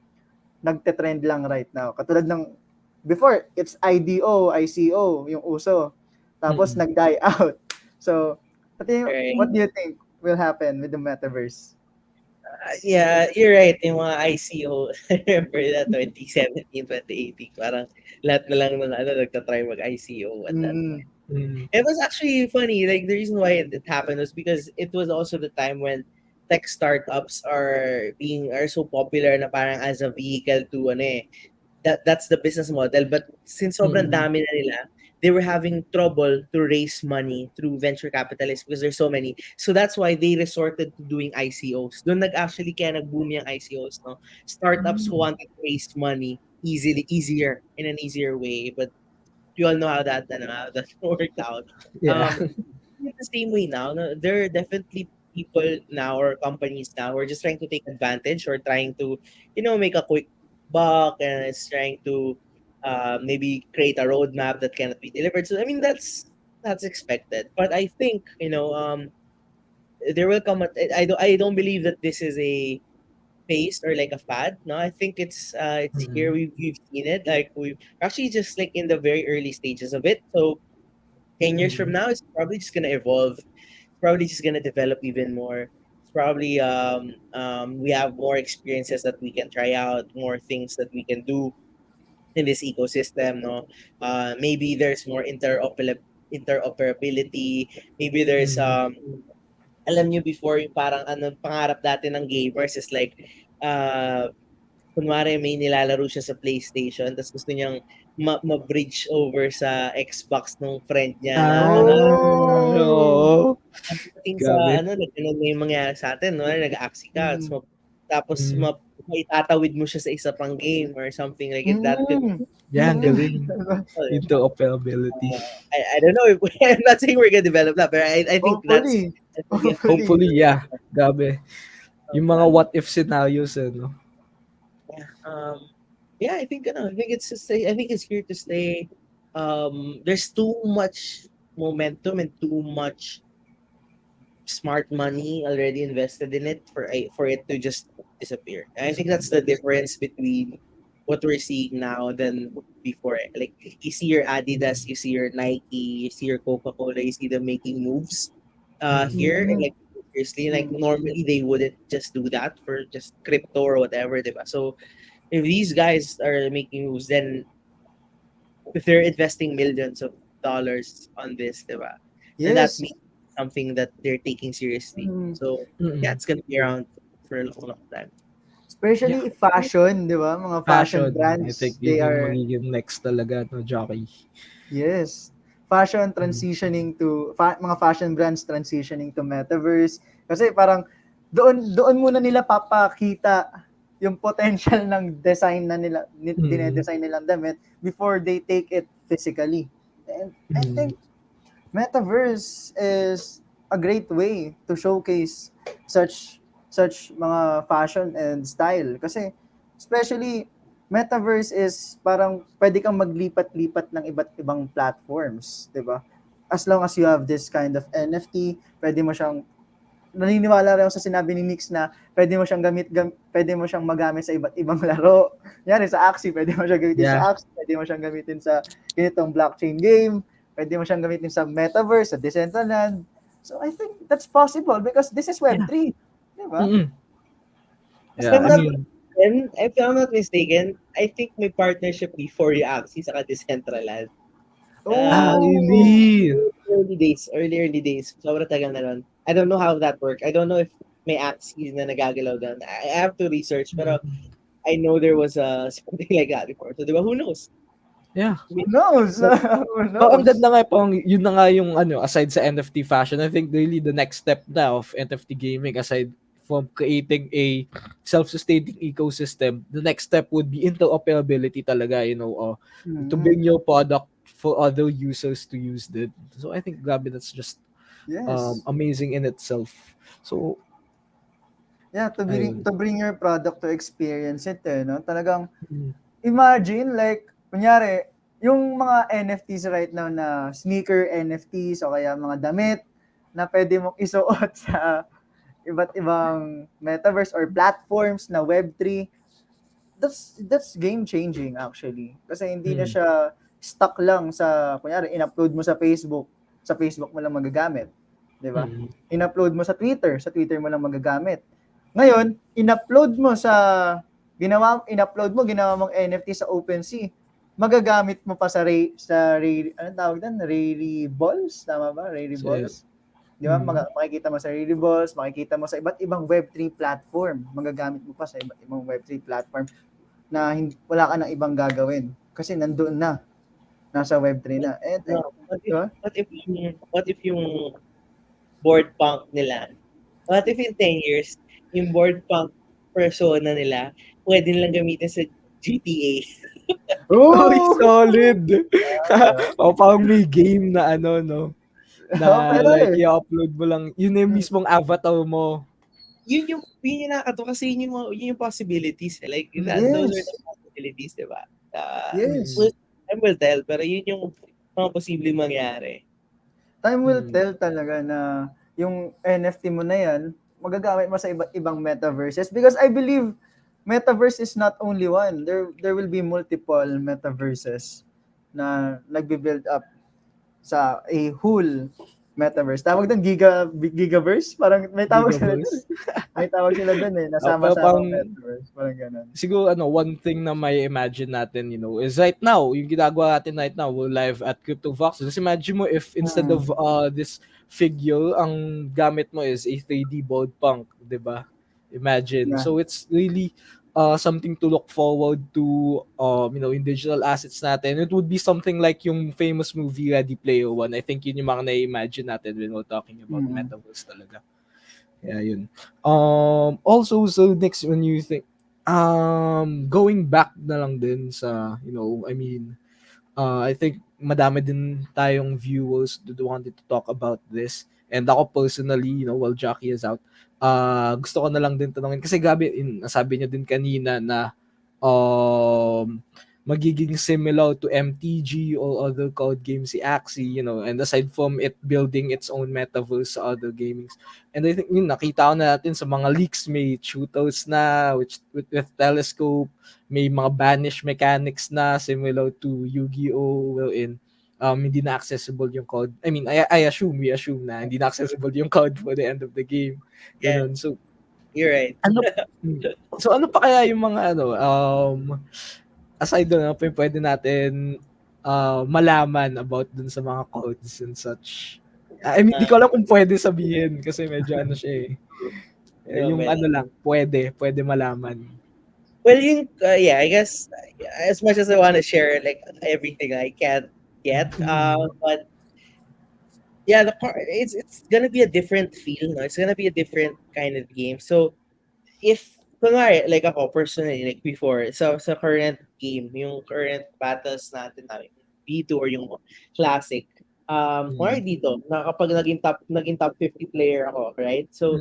nagte-trend lang right now? Katulad ng before, it's IDO, ICO, yung uso. Tapos Mm. nag-die out. So, what Right. do you think will happen with the metaverse? Yeah, you're right. Yung mga ICO, I remember that 2017, 2018, parang lahat na lang ng nagtatry mag-ICO at that Mm, point. Mm. It was actually funny. Like the reason why it happened was because it was also the time when tech startups are so popular na parang as a vehicle to that's the business model. But since sobrang Mm. dami na nila, they were having trouble to raise money through venture capitalists because there's so many. So that's why they resorted to doing ICOs. Doon actually kaya nag-boom yung ICOs, no? Startups who Mm. wanted to raise money easier, in an easier way. But you all know how that worked out. Yeah. Um, it's the same way now. No? There are definitely people now or companies now who are just trying to take advantage or trying to, make a quick buck, and it's trying to maybe create a roadmap that cannot be delivered. So I mean that's expected. But I think there will come. I don't believe that this is a phase or like a fad. No, I think it's here. Mm. We've seen it. Like we've actually just like in the very early stages of it. So 10 years from Mm. now, it's probably just gonna evolve. It's probably just gonna develop even more. It's probably we have more experiences that we can try out, more things that we can do in this ecosystem. No, maybe there's more interoperability. Maybe there's Mm. alam nyo before yung parang pangarap dati ng gamers is like uh kunwari may nilalaro siya sa PlayStation tapos gusto niyang ma-bridge over sa Xbox nung friend niya na oh! Oo. pagdating sa Grabe. ganun na yung mangyayari sa atin, no? Nag-aksi ka, Mm, tapos Mm. maitatawid mo siya sa isa pang game or something like it. That could mm, Yeah, ang mm. galing. Interoperability. I don't know if I'm not saying we're gonna develop that, but I think Hopefully. Hopefully, yeah. Grabe. Yung mga what if scenarios, no? Yeah. Yeah, I think it's to stay. I think it's here to stay. There's too much momentum and too much smart money already invested in it for it to just disappear. And I think that's the difference between what we're seeing now than before. Like you see your Adidas, you see your Nike, you see your Coca Cola, you see them making moves. Here and Mm. like seriously, like normally they wouldn't just do that for just crypto or whatever, diba? So if these guys are making moves, then if they're investing millions of dollars on this, diba? Then that Yes. means something that they're taking seriously. Mm. So yeah, Mm-mm. it's gonna be around for a long, long time. Yeah. Especially fashion, di ba? Mga fashion Fashion. I think brands, they yun yung are, magiging next talaga, no, Jockey. yes. Fashion Mm. transitioning to, mga fashion brands transitioning to Metaverse. Kasi parang, doon muna nila papakita yung potential ng design na nila, Mm. dinedesign nilang damit before they take it physically. And I Mm. think Metaverse is a great way to showcase such mga fashion and style kasi especially Metaverse is parang pwede kang maglipat-lipat ng iba't ibang platforms, 'di ba? As long as you have this kind of NFT, pwede mo siyang naniniwala rin ako sa sinabi ni Nixs na pwede mo siyang magamit sa iba't ibang laro. Yan sa Axie, pwede mo siyang gamitin sa Yeah. Axie, pwede mo siyang gamitin sa ganitong blockchain game, pwede mo siyang gamitin sa Metaverse, sa Decentraland. So I think that's possible because this is Yeah. Web3, di ba? Mm-mm. If Yeah, I'm I not mean, if I'm not mistaken, I think may partnership before yung Axie sa Decentraland. Oh, really? Early days. Sobrang tagal na nun. I don't know how that worked. I don't know if may Axis na nagagalaw doon. I have to research, pero Mm. I know there was something like that before. So, di ba, who knows? Yeah. who knows? So, Who ang knows? ganda nga pong yun na nga yung ano, aside sa NFT fashion, I think really the next step now of NFT gaming aside from creating a self-sustaining ecosystem, the next step would be interoperability talaga, to Mhm. bring your product for other users to use it. So I think grabe that's just Yes. amazing in itself. So Yeah, ayun. to bring your product to experience it, no? Talagang Mm. imagine like kunyari yung mga NFTs right now na sneaker NFTs o kaya mga damit na pwede mong isuot sa iba't ibang metaverse or platforms na Web3, that's game changing actually. Kasi hindi na Mm. siya stuck lang sa kunyari in-upload mo sa Facebook mo lang magagamit, 'di ba? Mm. In-upload mo sa Twitter mo lang magagamit. Ngayon, ginawa mong NFT sa OpenSea. Magagamit mo pa ano tawag doon? Rary Balls, tama ba? Rary So, Balls. Di ba? mm. Makikita mo sa Rary Balls, makikita mo sa iba't ibang Web3 platform. Magagamit mo pa sa iba't ibang Web3 platform na wala ka nang ibang gagawin. Kasi nandoon na. Nasa Web3 na. And, No, di ba? what if yung board punk nila, what if in 10 years, yung board punk persona nila, pwede nilang gamitin sa GTA? Uy, Oh! solid. O parang may game na ano, no? Oh, Na pwede. like i-upload mo lang, yun na yung Mm. mismong avatar mo. Yun yung nakakatawa kasi yun yung possibilities. Like, those are Yes. the possibilities, di ba? Yes. Mm. Well, time will tell, pero yun yung mga posibleng mangyari. Time will Mm. tell talaga na yung NFT mo na yan, magagamit mo sa iba't ibang metaverses. Because I believe metaverse is not only one. There will be multiple metaverses na nagbe-build up sa a whole metaverse. Tawag doon Gigaverse? Parang may tawag sila doon. Gigaverse. May tawag sila doon Pero Nasama-sama parang metaverse. Parang ganun. siguro one thing na may imagine natin, is right now, yung ginagawa natin right now, we're live at CryptoVoxels. Just imagine mo if instead of this figure, ang gamit mo is a 3D board punk, 'di ba? Imagine. Yeah. So it's really something to look forward to, in digital assets natin. It would be something like yung famous movie Ready Player One. I think yun yung mga na-imagine natin when we're talking about Mm. metaverse talaga. Yeah, yun. Also, so next, when you think, going back na lang din sa, I think madami din tayong viewers that wanted to talk about this. And ako personally, while Jockey is out, gusto ko na lang din tanongin kasi gabi, nasabi niya din kanina na um magiging similar to MTG or other card games si Axie, and aside from it building its own metaverse sa other gamings. And I think nakita ko na natin sa mga leaks, may shootouts na with telescope, may mga banish mechanics na similar to Yu-Gi-Oh! Wherein hindi na accessible yung code. I mean, we assume na hindi na accessible yung code for the end of the game. Yeah, Ganun. So, you're right. ano pa kaya yung mga aside doon, ano pa yung pwede natin malaman about dun sa mga codes and such? I mean, di ko alam kung pwede sabihin kasi medyo siya yung lang, pwede malaman. Well, yeah, I guess as much as I want to share like everything, I can't yet. But yeah, it's gonna be a different feel, no? It's gonna be a different kind of game. So if kunwari, like ako personally, like before, sa current game, yung current battles natin B2 or yung classic, kunwari dito, na kapag naging top 50 player ako, right? So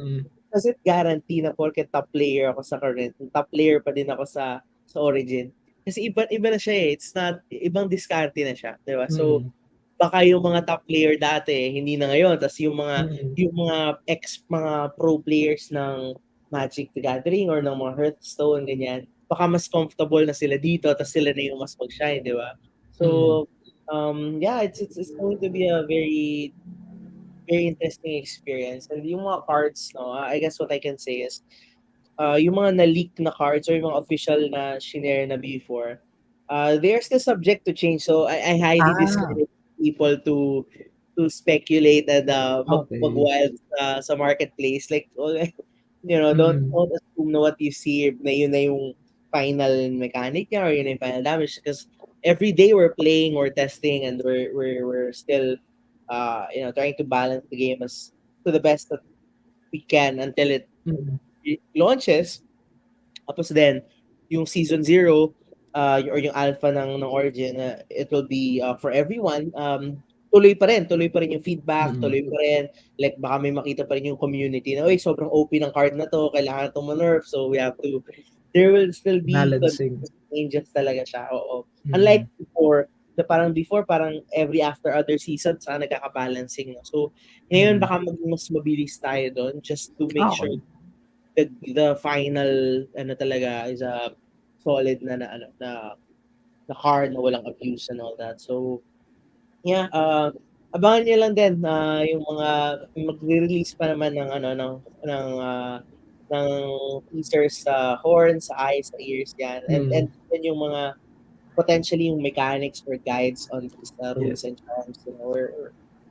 does it guarantee na porket top player ako sa current, top player pa din ako sa origin? Kasi iba na siya eh. It's not, ibang diskarte na siya, di ba? So, baka yung mga top player dati, hindi na ngayon. Tapos yung mga pro players ng Magic the Gathering or ng mga Hearthstone, ganyan, baka mas comfortable na sila dito, tapos sila na yung mas mag-shine, di ba? So, yeah, it's going to be a very very interesting experience. And yung mga cards, no, I guess what I can say is, yung mga na-leak na cards or yung mga official na shinare na before, they're still subject to change. So I highly discourage people to speculate and mag-wild sa marketplace. Like, don't assume na what you see na yun na yung final mechanic niya or yun na yung final damage. Because every day we're playing, we're testing, and we're still trying to balance the game as to the best that we can until it launches. Tapos then, yung season 0 or yung alpha ng Origin, it will be for everyone. Tuloy pa rin yung feedback, tuloy pa rin. Like, baka may makita pa rin yung community na, sobrang OP ng card na to, kailangan itong ma-nerf, so we have to, there will still be balancing changes talaga siya. Oo. Unlike before, parang every after other season nagkaka-balancing. So, ngayon baka mas mabilis tayo doon just to make sure the final talaga is a solid na card na walang abuse and all that. So, yeah, abangan niyo lang din yung mga magre-release pa naman ng teasers sa horns, sa eyes, sa ears yan. And yung mga potentially yung mechanics or guides on these rules and charms,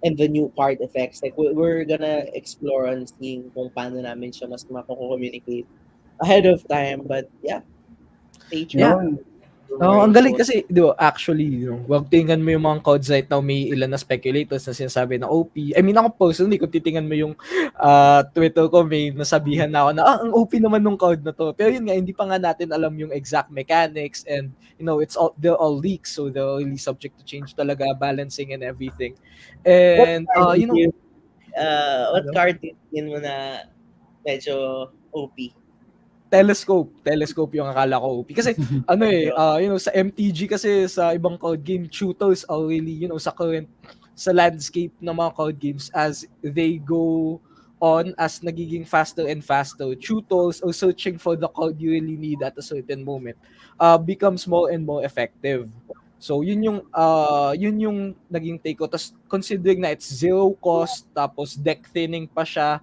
and the new card effects. Like, we're gonna explore on seeing kung paano namin siya mas mako-communicate ahead of time. But yeah, stay tuned. Ang galing kasi, di ba, actually, wag tingnan mo yung mga codes right now, may ilan na speculators na sinasabi na OP. I mean, ako personally, kung titingnan mo yung Twitter ko, may nasabihan na ako na, ang OP naman nung code na to. Pero yun nga, hindi pa nga natin alam yung exact mechanics and, they're all leaks, so they're really subject to change talaga, balancing and everything. And, what card din mo na medyo OP? Telescope yung akala ko OP. Kasi sa MTG kasi sa ibang card game, shooters are really, sa landscape ng mga card games as they go on, as nagiging faster and faster, shooters or searching for the card you really need at a certain moment becomes more and more effective. So yun yung naging take ko. Tapos considering na it's zero cost, tapos deck thinning pa siya,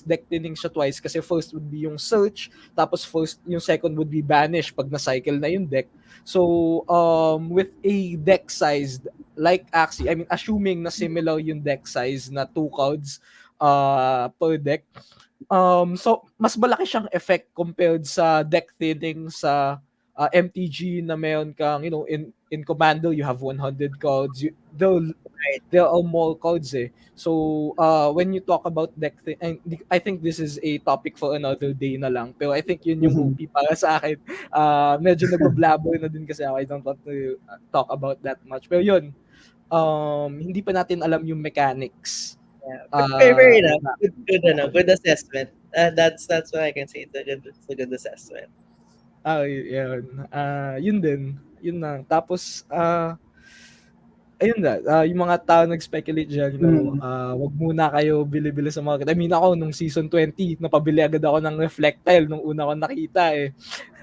deck thinning siya twice kasi first would be yung search, tapos yung second would be banish pag na-cycle na yung deck. So with a deck size like Axie, I mean assuming na similar yung deck size na 2 cards per deck, so mas malaki siyang effect compared sa deck thinning sa MTG na meron kang, in Commander, you have 100 cards. There are more cards eh. So, when you talk about deck I think this is a topic for another day na lang. Pero I think yun yung OP para sa akin. Medyo nagbablabber na din kasi ako. I don't want to talk about that much. Pero yun, hindi pa natin alam yung mechanics Yeah. Fair enough. na Good assessment. That's what I can say. It's a good assessment. yun. Yun din, yun lang. Tapos, ayun na, yung mga tao nag-speculate diyan, Mm. wag muna kayo bili-bili sa market. I mean ako nung season 20, napabili agad ako ng reflectile nung una ko nakita eh.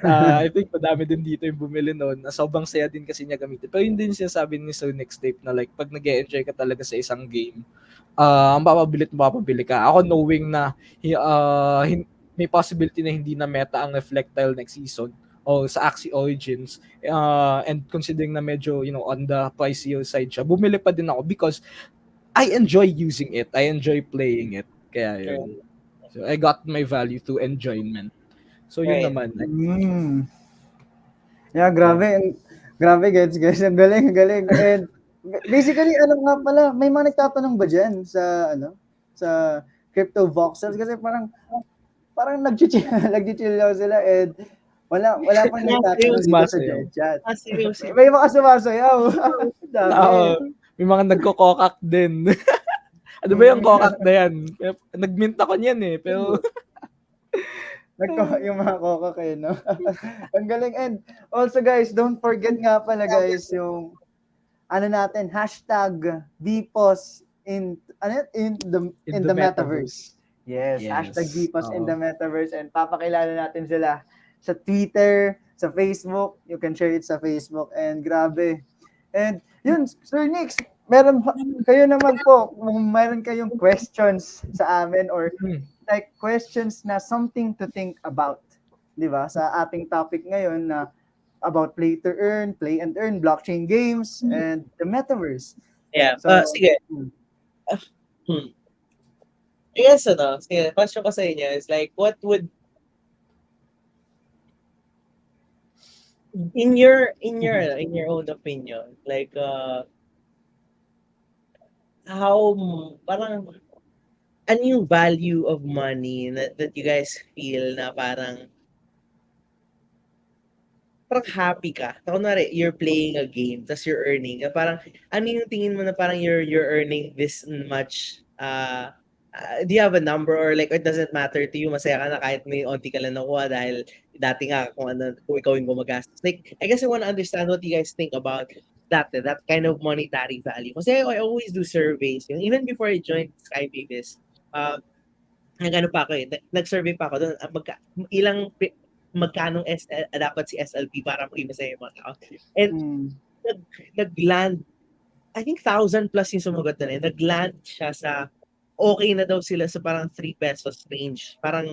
I think madami din dito yung bumili noon. Sobrang saya din kasi niya gamitin. Pero yun din sinasabi ni Sir Next Tape na like pag nag-e-enjoy ka talaga sa isang game, ang mapapabili ka. Ako knowing na may possibility na hindi na meta ang reflectile next season o sa Axie Origins, and considering na medyo on the pricier side siya, bumili pa din ako because I enjoy using it. I enjoy playing it. Kaya Right. yun. So I got my value through enjoyment. So yun Right. naman. Mm. Yeah, grabe. Grabe, guys. Ang galing, ang galing. And basically, ano nga pala, may mga nagtatanong ba dyan sa CryptoVoxels? Kasi parang nag-chill lang sila and wala pang nagtatanong dito sa Sumasayaw. chat. Seriously. May mga sumasayaw. Dami. May mga nagko-kokak din. Ano ba yung kokak na yan? Nag-mint ako niyan eh. Pero Yung mga kokak eh, no? Ang galing. And also guys, don't forget nga pala guys, yung natin, #VPOS in the Metaverse. Yes, Yes. #VPOS in the Metaverse, and papakilala natin sila sa Twitter, sa Facebook. You can share it sa Facebook, and grabe. And yun, Sir Nix, kayo naman po, kung meron kayong questions sa amin or like questions na something to think about, di ba? Sa ating topic ngayon na about play and earn, blockchain games, and the Metaverse. Yeah. So, Sige. I guess, sige, question ko sa inyo is like, what would, in your own opinion, like, how, parang, ano yung value of money that you guys feel na parang happy ka? Na kunwari, you're playing a game, tapos you're earning. Parang, ano yung tingin mo na parang you're earning this much, do you have a number or like it doesn't matter to you, masaya ka na kahit may onti ka lang nakuha dahil dati nga kung ikaw yung gumagastos. Like, I guess I want to understand what you guys think about that kind of monetary value. Kasi I always do surveys. Even before I joined Skybabies, nag-ano pa ako eh, nag-survey pa ako doon, magkano dapat si SLP para maging masaya yung mga tao. And nag-land, I think 1,000 plus yung sumagot na rin. Nag-land siya sa okay na daw sila sa parang 3 pesos range. Parang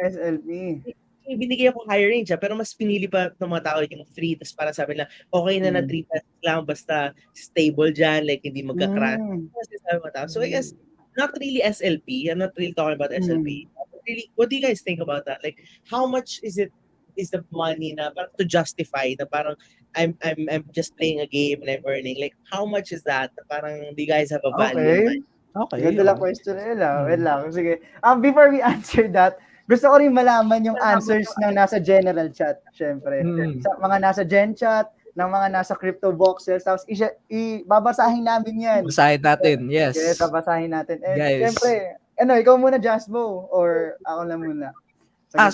SLP. binigay ako higher range pero mas pinili pa ng mga tao yung 3, tapos para sabi na okay na 3 pesos lang basta stable dyan, like hindi magka-crash. So I guess not really SLP. I'm not really talking about SLP. Really, what do you guys think about that? Like, how much is the money na parang to justify na parang I'm just playing a game and I'm earning? Like, how much is that? Parang do you guys have a value in mind? Okay. Ganda lang question nila. Wait lang. Sige. Before we answer that, gusto ko rin malaman yung answers ng nasa general chat, syempre. Sa mga nasa gen chat, ng mga nasa CryptoVoxels, tapos babasahin namin yan. Basahin natin, yes. Yes, babasahin natin. And Guys. syempre, ikaw muna, Jasbo, or ako lang muna?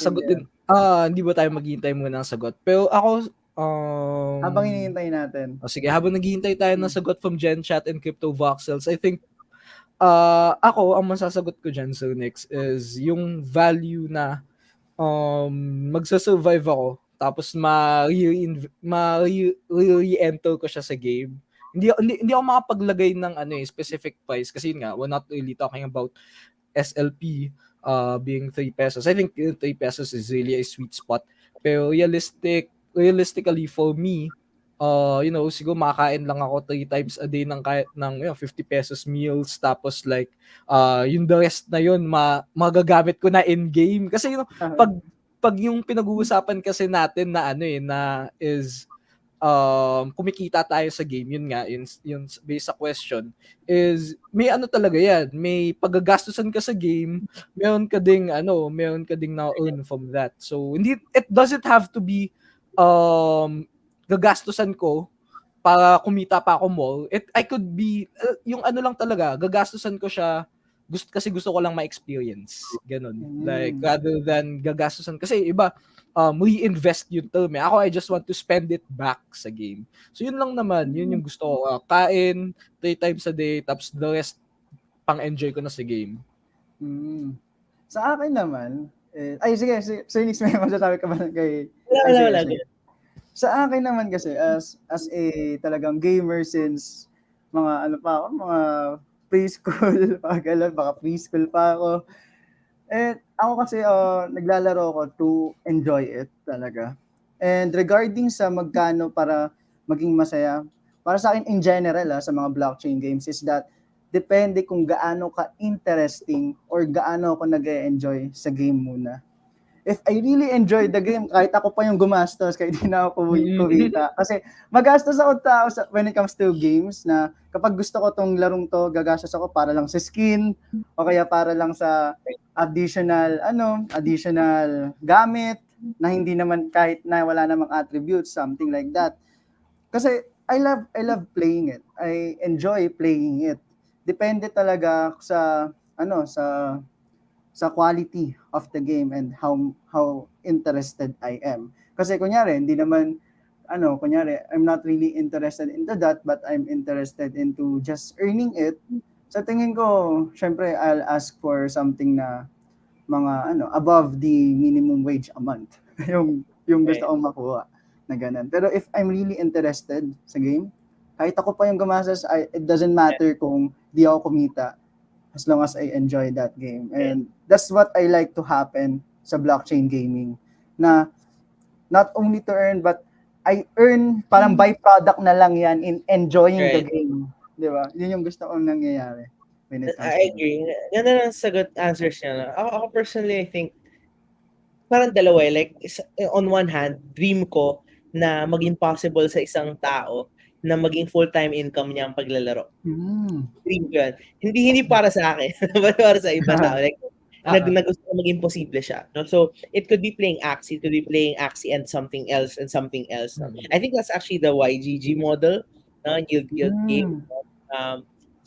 Sagutin. Hindi ba tayo maghihintay muna ng sagot? Pero ako, habang hinihintay natin. Sige, habang naghihintay tayo ng sagot from Gen Chat and CryptoVoxels, I think, ako, ang masasagot ko dyan, Sir Nix, is yung value na magsasurvive ako, tapos ma-re-enter ko siya sa game. Hindi ako makapaglagay ng specific price kasi yun nga, we're not really talking about SLP being 3 pesos. I think 3 pesos is really a sweet spot. Pero realistically for me, siguro makakain lang ako 3 times a day ng 50 pesos meals, tapos like yung the rest na yun magagamit ko na in game kasi pag yung pinag-uusapan kasi natin na na is kumikita tayo sa game, yun nga yun based sa question is may talaga yan, may paggagastusan ka sa game, meron ka ding na earn from that. So it doesn't have to be gagastusan ko para kumita pa ako more, I could be, yung ano lang talaga, gagastusan ko siya, kasi gusto ko lang ma-experience. Ganun. Like, rather than gagastusan, kasi iba, reinvest yung term. Ako, I just want to spend it back sa game. So, yun lang naman. Yun yung gusto ko. Kain, 3 times a day, tapos the rest, pang-enjoy ko na sa game. Sa akin naman, ay sige, Sir Nix, may masasabi ka ba kay... Wala. Sa akin naman kasi, as a talagang gamer since mga ano pa ako, mga preschool, baka preschool pa ako. Ako kasi naglalaro ako to enjoy it talaga. And regarding sa magkano para maging masaya, para sa akin in general sa mga blockchain games is that depende kung gaano ka interesting or gaano ako nag-enjoy sa game muna. If I really enjoy the game, kahit ako pa yung gumastos, kahit hindi na ako kumita. Kasi magastos ako tao when it comes to games na kapag gusto ko tong larong to, gagastos ako para lang sa skin o kaya para lang sa additional gamit na hindi naman kahit na wala namang attributes, something like that. Kasi I love playing it. I enjoy playing it. Depende talaga sa quality of the game and how interested I am. Kasi kunyari, I'm not really interested into that, but I'm interested into just earning it. Sa tingin ko, syempre, I'll ask for something na mga above the minimum wage a month. yung gusto kong makuha na ganun. Pero if I'm really interested sa game, kahit ako pa yung gumastos, it doesn't matter kung di ako kumita as long as I enjoy that game. And that's what I like to happen sa blockchain gaming. Na not only to earn, but I earn parang byproduct na lang yan in enjoying the game. Di ba? Yun yung gusto kong nangyayari. I agree. Ganda ng sagot answers niya. Ako personally, I think, parang dalawa like on one hand, dream ko na maging possible sa isang tao na maging full-time income niya ang paglalaro. Dream ko yan. Hindi para sa akin, para sa ibang tao. Like, gusto ko maging posible siya. No? So, it could be playing Axie, and something else. I think that's actually the YGG model, guild game.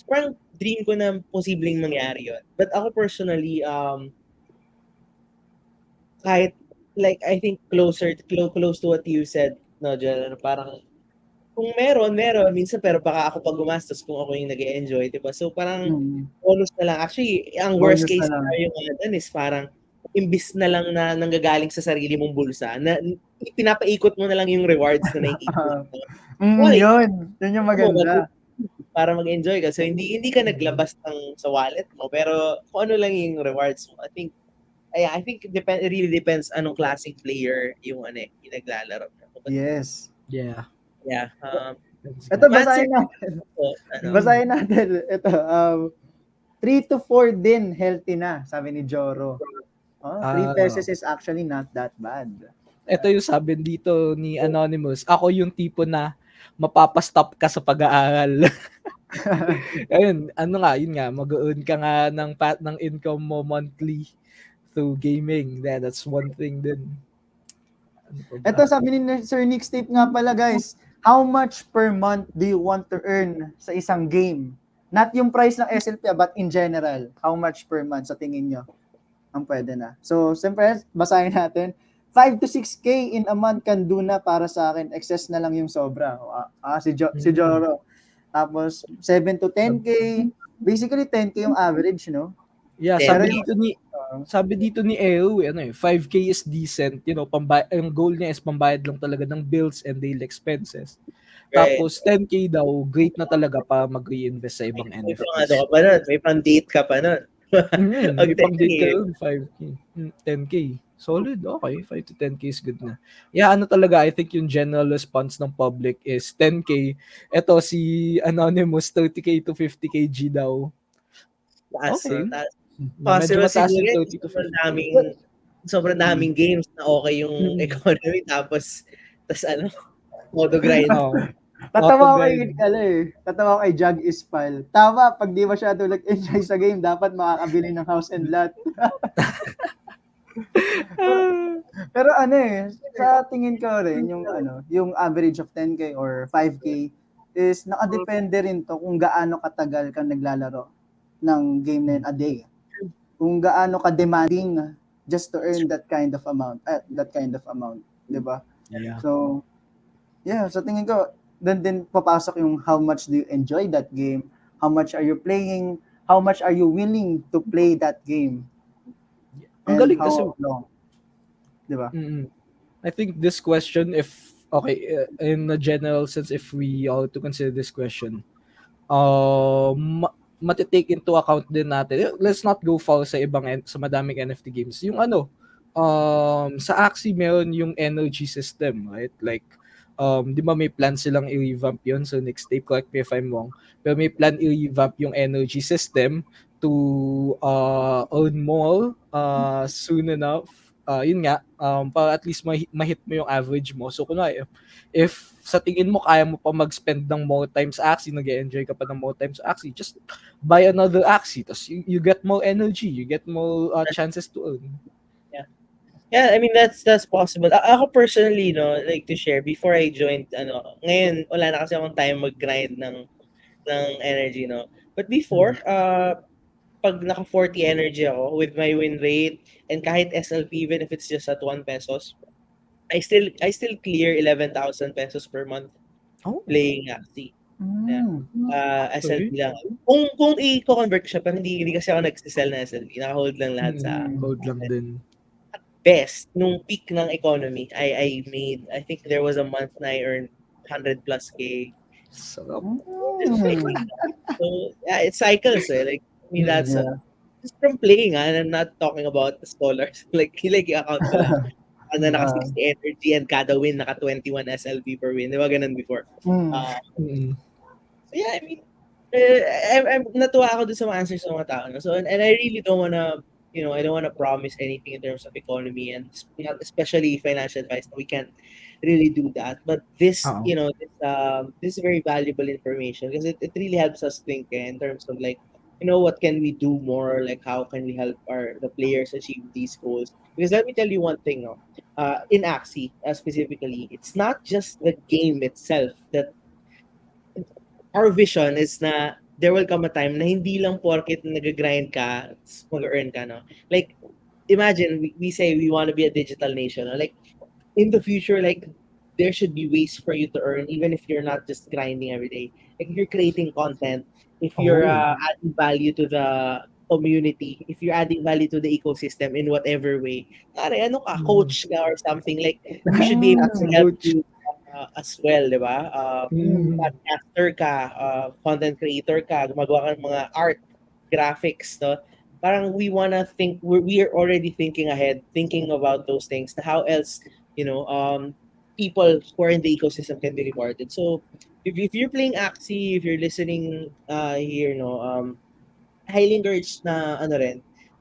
Parang dream ko na posibleng mangyari yun. But ako personally, kahit, like, I think close to what you said, no, John, parang, kung meron, minsan, pero baka ako pag gumastos kung ako yung nag-e-enjoy, diba? So, parang, bonus na lang. Actually, ang worst case scenario nga is parang, imbis na lang na nanggagaling sa sarili mong bulsa, na pinapaikot mo na lang yung rewards na nakikita. Yun yung maganda. Para mag-enjoy ka. So, hindi ka naglabas sa wallet mo, pero kung ano lang yung rewards mo. I think it really depends anong classic player yung naglalaro. Yes. Yeah. Yeah. Ito, basahin natin. Ito, 3 to 4 din healthy na, sabi ni Joro. 3 pesos is actually not that bad. Ito yung sabi dito ni Anonymous. Ako yung tipo na mapapastop ka sa pag-aaral. Ayun, yun nga, mag-earn ka nga ng income mo monthly through gaming. That's one thing din. Ito, sabi ni Sir Nix Tape nga pala, guys. How much per month do you want to earn sa isang game? Not yung price ng SLP, but in general. How much per month sa tingin nyo ang pwede na? So, siyempre, basahin natin. 5 to 6K in a month can do na para sa akin. Excess na lang yung sobra. Si Joro. Tapos, 7 to 10K. Basically, 10K yung average, no? Yeah, sabi dito ni Eo, 5K is decent, ang goal niya is pambayad lang talaga ng bills and daily expenses. Right. Tapos 10K daw, great na talaga para mag-reinvest sa ibang NFTs. May pang-date ka pa nun. May pang-date ka nun, 5K. 10K. Solid, okay. 5 to 10K is good na. Yeah, talaga, I think yung general response ng public is 10K. Ito, si Anonymous, 30K to 50K G daw. Okay. Possible siguro sobrang daming games na okay yung economy tapos auto grind. Tatawa ko kay Jag Ispal. Tama, pag di masyado nag-enjoy sa game, dapat makakabili ng house and lot. Pero sa tingin ko rin yung average of 10K or 5K is nakadepende rin to kung gaano katagal ka naglalaro ng game na yun a day. Kung gaano ka demanding just to earn that kind of amount, 'di ba? Yeah. So, yeah, sa tingin ko, doon din papasok yung how much do you enjoy that game, how much are you playing, how much are you willing to play that game, Ang and galing kasi how long, 'di ba? I think this question, if okay, in a general sense, if we are to consider this question, matitake into account din natin. Let's not go far sa sa madaming NFT games. Yung sa Axie meron yung energy system, right? Like, di ba may plan silang i-revamp yun? So next tape, correct me if I'm wrong. Pero may plan i-revamp yung energy system to earn more soon enough. Yun nga, para at least ma-hit mo yung average mo. So kunwari, if sa tingin mo kaya mo pa mag-spend ng more times Axie, nag-enjoy ka pa ng more times Axie, just buy another Axie. Tapos you get more energy, you get more chances to earn. Yeah, I mean that's possible. Ako personally, no, like to share before I joined ngayon wala na kasi akong time mag-grind ng energy, no. But before, pag naka 40 energy ako with my win rate and kahit SLP even if it's just at 1 pesos, I still clear 11,000 pesos per month playing Axie. Yeah. SLP lang. Kung i-convert siya pero hindi kasi ako nagse-sell na SLP. Naka-hold lang lahat sa Hold lang din. best nung peak ng economy. I made, I think there was a month na I earned 100 plus K. Sarap. So yeah, it cycles like I mean that's just from playing and I'm not talking about the scholars like yung account ko lang na naka 60 energy and kada win naka 21 SLP per win, di ba ganun before. So yeah, I mean I'm natuwa ako dun sa mga answers ng mga tao, no? So and I really don't wanna I don't wanna promise anything in terms of economy and especially financial advice. We can't really do that. But this this is very valuable information because it really helps us think in terms of like what can we do more, like how can we help the players achieve these goals. Because let me tell you one thing, no? In Axie specifically, it's not just the game itself that our vision is na there will come a time na hindi lang porket nag-grind ka, mag-earn ka, no? Like, imagine, we say we want to be a digital nation, no? Like, in the future, like, there should be ways for you to earn, even if you're not just grinding every day. Like, if you're creating content, if you're adding value to the community, if you're adding value to the ecosystem in whatever way, coach ka or something, like, we should be able to help you as well, di ba? Podcaster ka, content creator ka, gumagawa ka ng mga art, graphics, no? Parang we wanna think, we are already thinking ahead, thinking about those things. How else, people who are in the ecosystem can be rewarded. So, if you're playing Axie, if you're listening here, highly encouraged na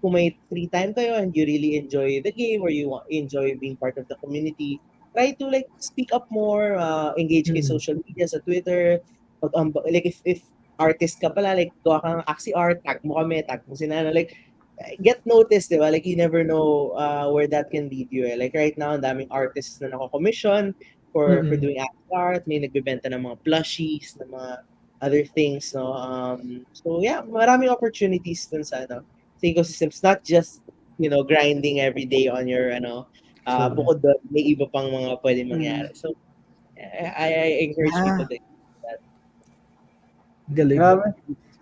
kung may free time kayo and you really enjoy the game or you enjoy being part of the community, try to like speak up more, engage kay social media sa Twitter. Like if artist ka pala, like gawa ka ng Axie art, tag mo kami, tag mo like get noticed, di ba? Like you never know where that can lead you. Like right now, ang daming artists na nako-commission for doing Axie art, may nagbebenta ng mga plushies, ng mga other things, no? So yeah, maraming opportunities dun sa ecosystems, not just grinding every day on your bukod doon may iba pang mga pwedeng mangyari. So I encourage people to do that. Galing.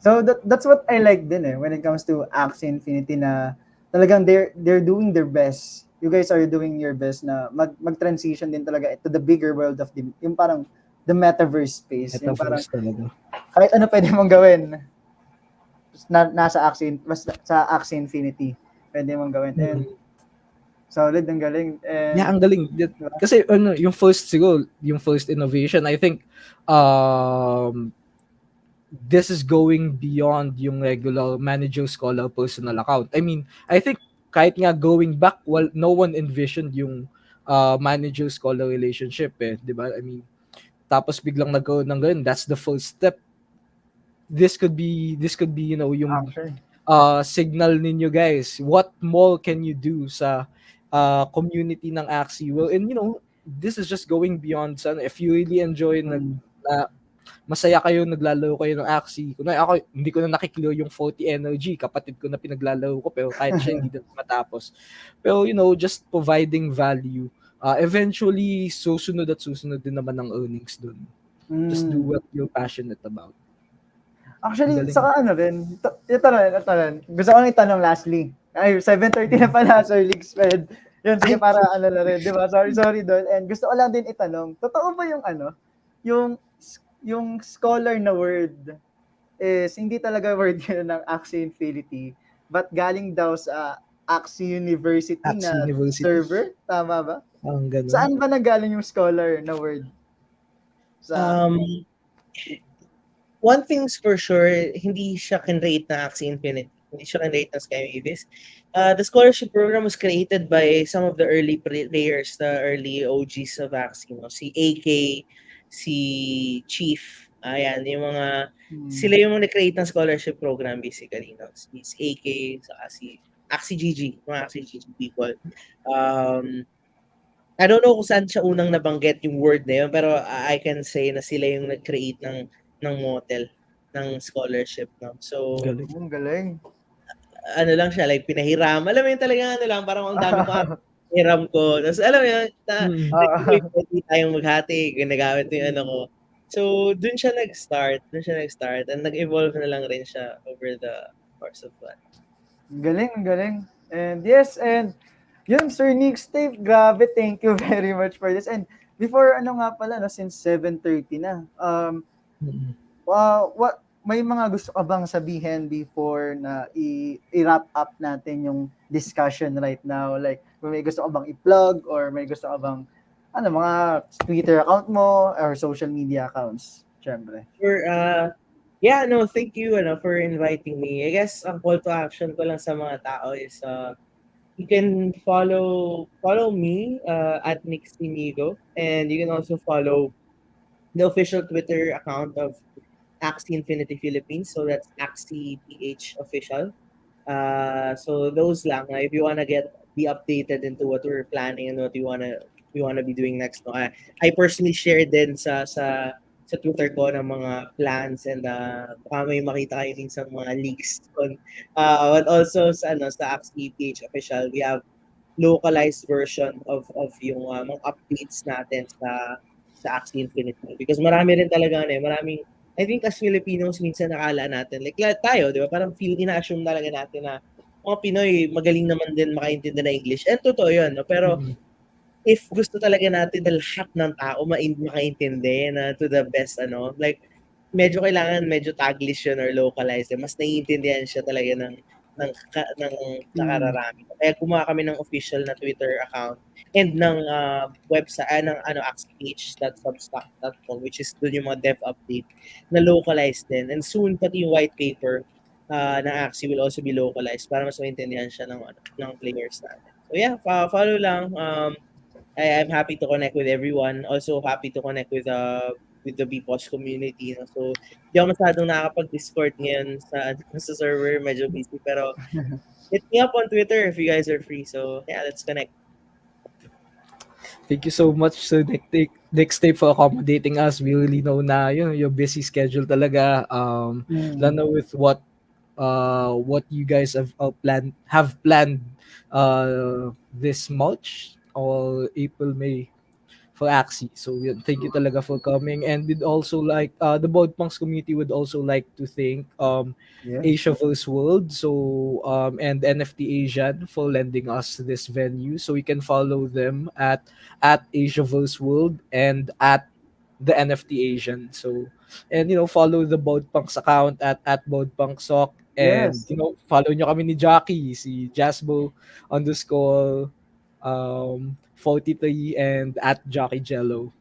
So that's what I like din when it comes to Axie Infinity na talagang they're doing their best. You guys are doing your best na mag-transition din talaga to the bigger world of yung parang the metaverse space. Yung parang talaga. Kahit ano pwede mong gawin nasa Axie Infinity. Pwede mong gawin. And solid, ang galing. And, yeah, ang galing. Kasi yung first innovation, I think this is going beyond yung regular manager scholar personal account. I mean, I think kahit nga going back, no one envisioned yung manager scholar relationship 'di ba? I mean, tapos biglang nagkaroon ng ganun, that's the first step. This could be yung signal ninyo guys. What more can you do sa community ng Axie? Well, and this is just going beyond if you really enjoy masaya kayo, naglalaro kayo ng Axie. Kunwari ako, hindi ko na nakiklear yung 40 energy, kapatid ko na pinaglalaro ko, pero kahit siya hindi na matapos. Pero just providing value. Eventually, susunod at susunod din naman ang earnings dun. Just do what you're passionate about. Actually, saka ano rin, ito rin. Gusto ko nang itanong lastly. Ay, 7:30 na pala, Sir Leaks. Yun, sige, para ano na rin, di ba? Sorry doon. And gusto ko lang din itanong, totoo ba yung yung scholar na word is hindi talaga word yun ng Axie Infinity, but galing daw sa Axie University Axie na University. server? Tama ba? Ang ganun. Saan ba nanggaling yung scholar na word? One thing's for sure, hindi siya kinrate na Axie Infinity. Hindi siya kinrate na Sky Mavis. The scholarship program was created by some of the early players, the early OGs of Axie. Si AK, si Chief. Ayan, yung mga, sila yung nag-create ng scholarship program basically. Si AK, saka si Axie GG, mga Axie GG people. I don't know kung saan siya unang nabanggit yung word na yun, pero I can say na sila yung nag-create ng model ng scholarship. No? So, galing. Ano lang siya, like pinahiram. Alam mo yun talaga, parang ang dami ko hiram ko. Tapos alam mo yun, pwede tayong maghati, ginagamit yung ano ko. So, dun siya nag-start. And nag-evolve na lang rin siya over the course of that. Galing. And yes, and yun, Sir Nixs, grabe, thank you very much for this. And before, nga pala, since 7:30 na, what may mga gusto ka bang sabihin before na i-wrap up natin yung discussion right now? Like, may gusto ka bang i-plug or may gusto ka bang mga Twitter account mo or social media accounts? Syempre. Thank you for inviting me. I guess ang call to action ko lang sa mga tao is you can follow me at Nixs Eniego, and you can also follow the official Twitter account of Axie Infinity Philippines. So that's Axie PH official. So those lang. If you wanna be updated into what we're planning and what we wanna be doing next. No? I personally shared din sa Twitter ko ng mga plans, and baka may makita kayo din sa mga leaks. But also sa Axie PH official, we have localized version of yung mga updates natin sa Axie Infinity, because marami rin talaga maraming, I think as Filipinos minsan nakala natin like tayo, di ba, parang ina-assume talaga natin na mga Pinoy magaling naman din makaintindi na English, and totoo yun, no? Pero if gusto talaga natin na lahat ng tao makaintindi na to the best, like medyo kailangan medyo Taglish yun or localized, mas naiintindihan siya talaga ng nakararami. Kaya gumawa kami ng official na Twitter account and ng website, ng axpage.substack.com, which is dun yung mga dev update na localized din. And soon, pati yung white paper na Axie will also be localized para mas maintindihan siya ng players natin. So follow lang. I'm happy to connect with everyone. Also happy to connect with the BPOS community. So, di ako masyadong nakakapag-Discord ngayon sa server. Medyo busy. Pero, hit me up on Twitter if you guys are free. So, let's connect. Thank you so much, Sir Nixs, for accommodating us. We really know na your busy schedule talaga. Lalo with what you guys have planned this March or April, May for Axie. So thank you talaga for coming, and we'd also like the Boardpunks community would also like to thank AsiaVerse World and NFT Asian for lending us this venue, so we can follow them at AsiaVerse World and at the NFT Asian. So, and follow the Boardpunks account at Boardpunksoc, and follow nyo kami ni Jockey, si Jasbo _ 43 and at Jockey Jello.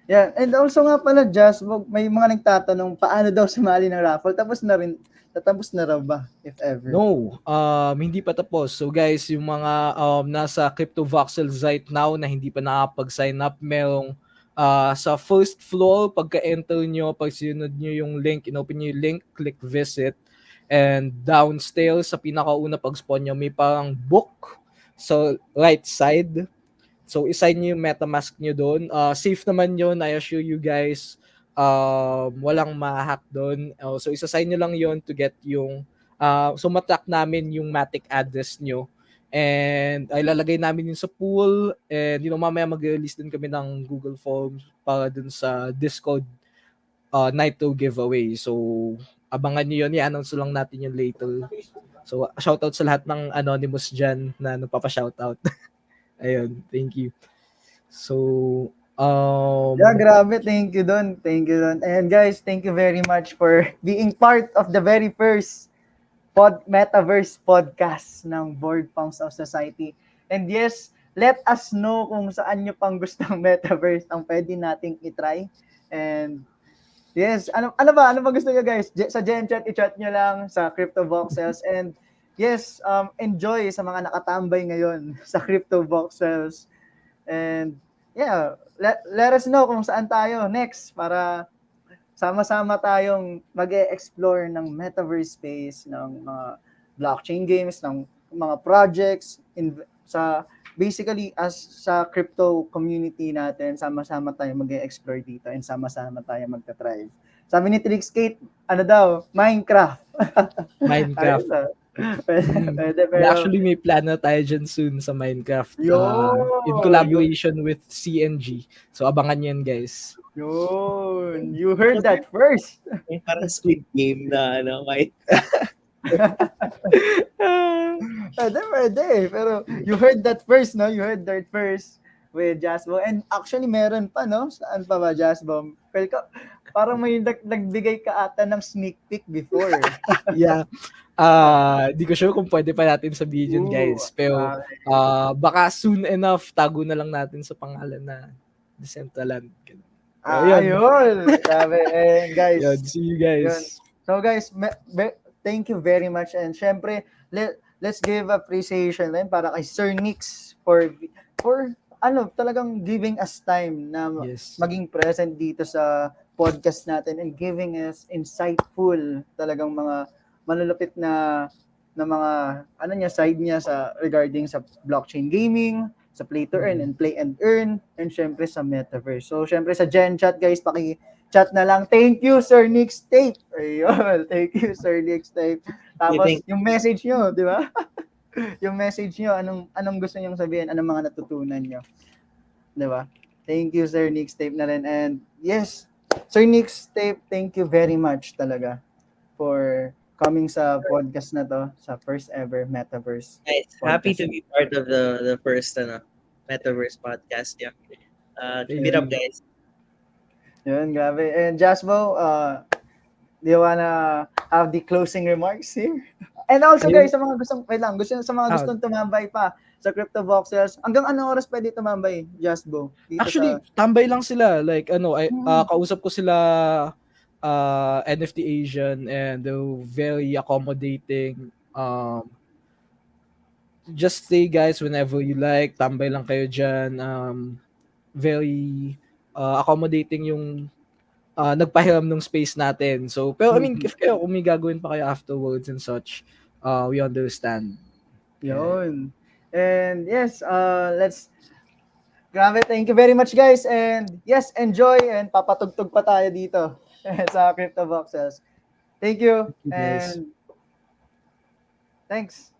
Yeah, and also nga pala, Jasbo, may mga nagtatanong paano daw sumali ng raffle. Tapos na raw ba, if ever? No, hindi pa tapos. So guys, yung mga nasa CryptoVoxels right now na hindi pa nakapag-sign up, merong sa first floor, pagka-enter nyo, pag sinunod nyo yung link, inopen nyo yung link, click visit, and downstairs, sa pinakauna pag-spawn nyo, may parang book sa right side. So, isign nyo yung MetaMask nyo doon. Safe naman yun, I assure you guys. walang ma-hack doon. So isa-sign nyo lang yon to get yung so matrack namin yung Matic address nyo. And ay lalagay namin yun sa pool, and mamaya mag-release din kami ng Google Forms para dun sa Discord Nitro giveaway. So abangan nyo yun, i-announce lang natin yun later. So shoutout sa lahat ng anonymous dyan na nagpapa-shoutout. Ayun, thank you. So Yeah, grabe. Thank you Don. Thank you Don. And guys, thank you very much for being part of the very first Metaverse podcast ng Board Punks of Society. And yes, let us know kung saan nyo pang gustong Metaverse ang pwede nating itry. And yes, ano ba gusto nyo guys? Sa Gen Chat, i-chat nyo lang sa CryptoVoxels. And yes, enjoy sa mga nakatambay ngayon sa CryptoVoxels. And yeah, let us know kung saan tayo next para sama-sama tayong mag-e-explore ng metaverse space, ng mga blockchain games, ng mga projects sa basically as sa crypto community natin, sama-sama tayong mag-e-explore dito and sama-sama tayong magta-thrive. Sabi ni Trix Kate, ano daw, Minecraft. Minecraft. Pwede, pero Actually, may plan na tayo dyan soon sa Minecraft. In collaboration with CNG. So, abangan yan, guys. Yun. You heard that first. Yung parang Squid Game na Pwede. Pero you heard that first, no? You heard that first with Jasbo. And actually, meron pa, no? Saan pa ba, Jasbo? Parang may nagbigay ka ata ng sneak peek before. Yeah. Di ko sure kung pwede pa natin sabihin yun, guys. Pero baka soon enough, tago na lang natin sa pangalan na Decentraland. Ayun. Sabi, guys. Yun, see you guys. Yun. So guys, thank you very much. And syempre, let's give appreciation din para kay Sir Nixs for talagang giving us time na maging present dito sa podcast natin and giving us insightful talagang mga malulupit na mga side niya sa regarding sa blockchain gaming, sa play to earn and play and earn, and syempre sa metaverse. So syempre sa Gen Chat guys, paki-chat na lang. Thank you Sir Nixs Tape. Ayun, thank you Sir Nixs Tape. Tapos yung message nyo, di ba? Yung message nyo, anong gusto nyo sabihin, anong mga natutunan nyo. Di ba? Thank you Sir Nixs Tape na rin. And yes, Sir Nixs Tape, thank you very much talaga for coming sa podcast na to, sa first ever Metaverse. Nice. Happy to be part of the first Metaverse podcast. Yeah. Keep it up, guys. Yun, grabe. And Jasbo, do you wanna have the closing remarks here? And also guys, sa mga gustong tumambay pa sa CryptoVoxels, hanggang anong oras pwede tumambay, Jasbo? Actually, tambay lang sila. Like, kausap ko sila NFT Asian, and they're very accommodating. Just stay guys whenever you like. Tambay lang kayo dyan. Very accommodating yung nagpahiram ng space natin. So, pero I mean, if kayo, kung may gagawin pa kayo afterwards and such, we understand. Yun. And yes, grabe, thank you very much guys. And yes, enjoy, and papatugtog pa tayo dito sa CryptoVoxels. Thank you, and thanks.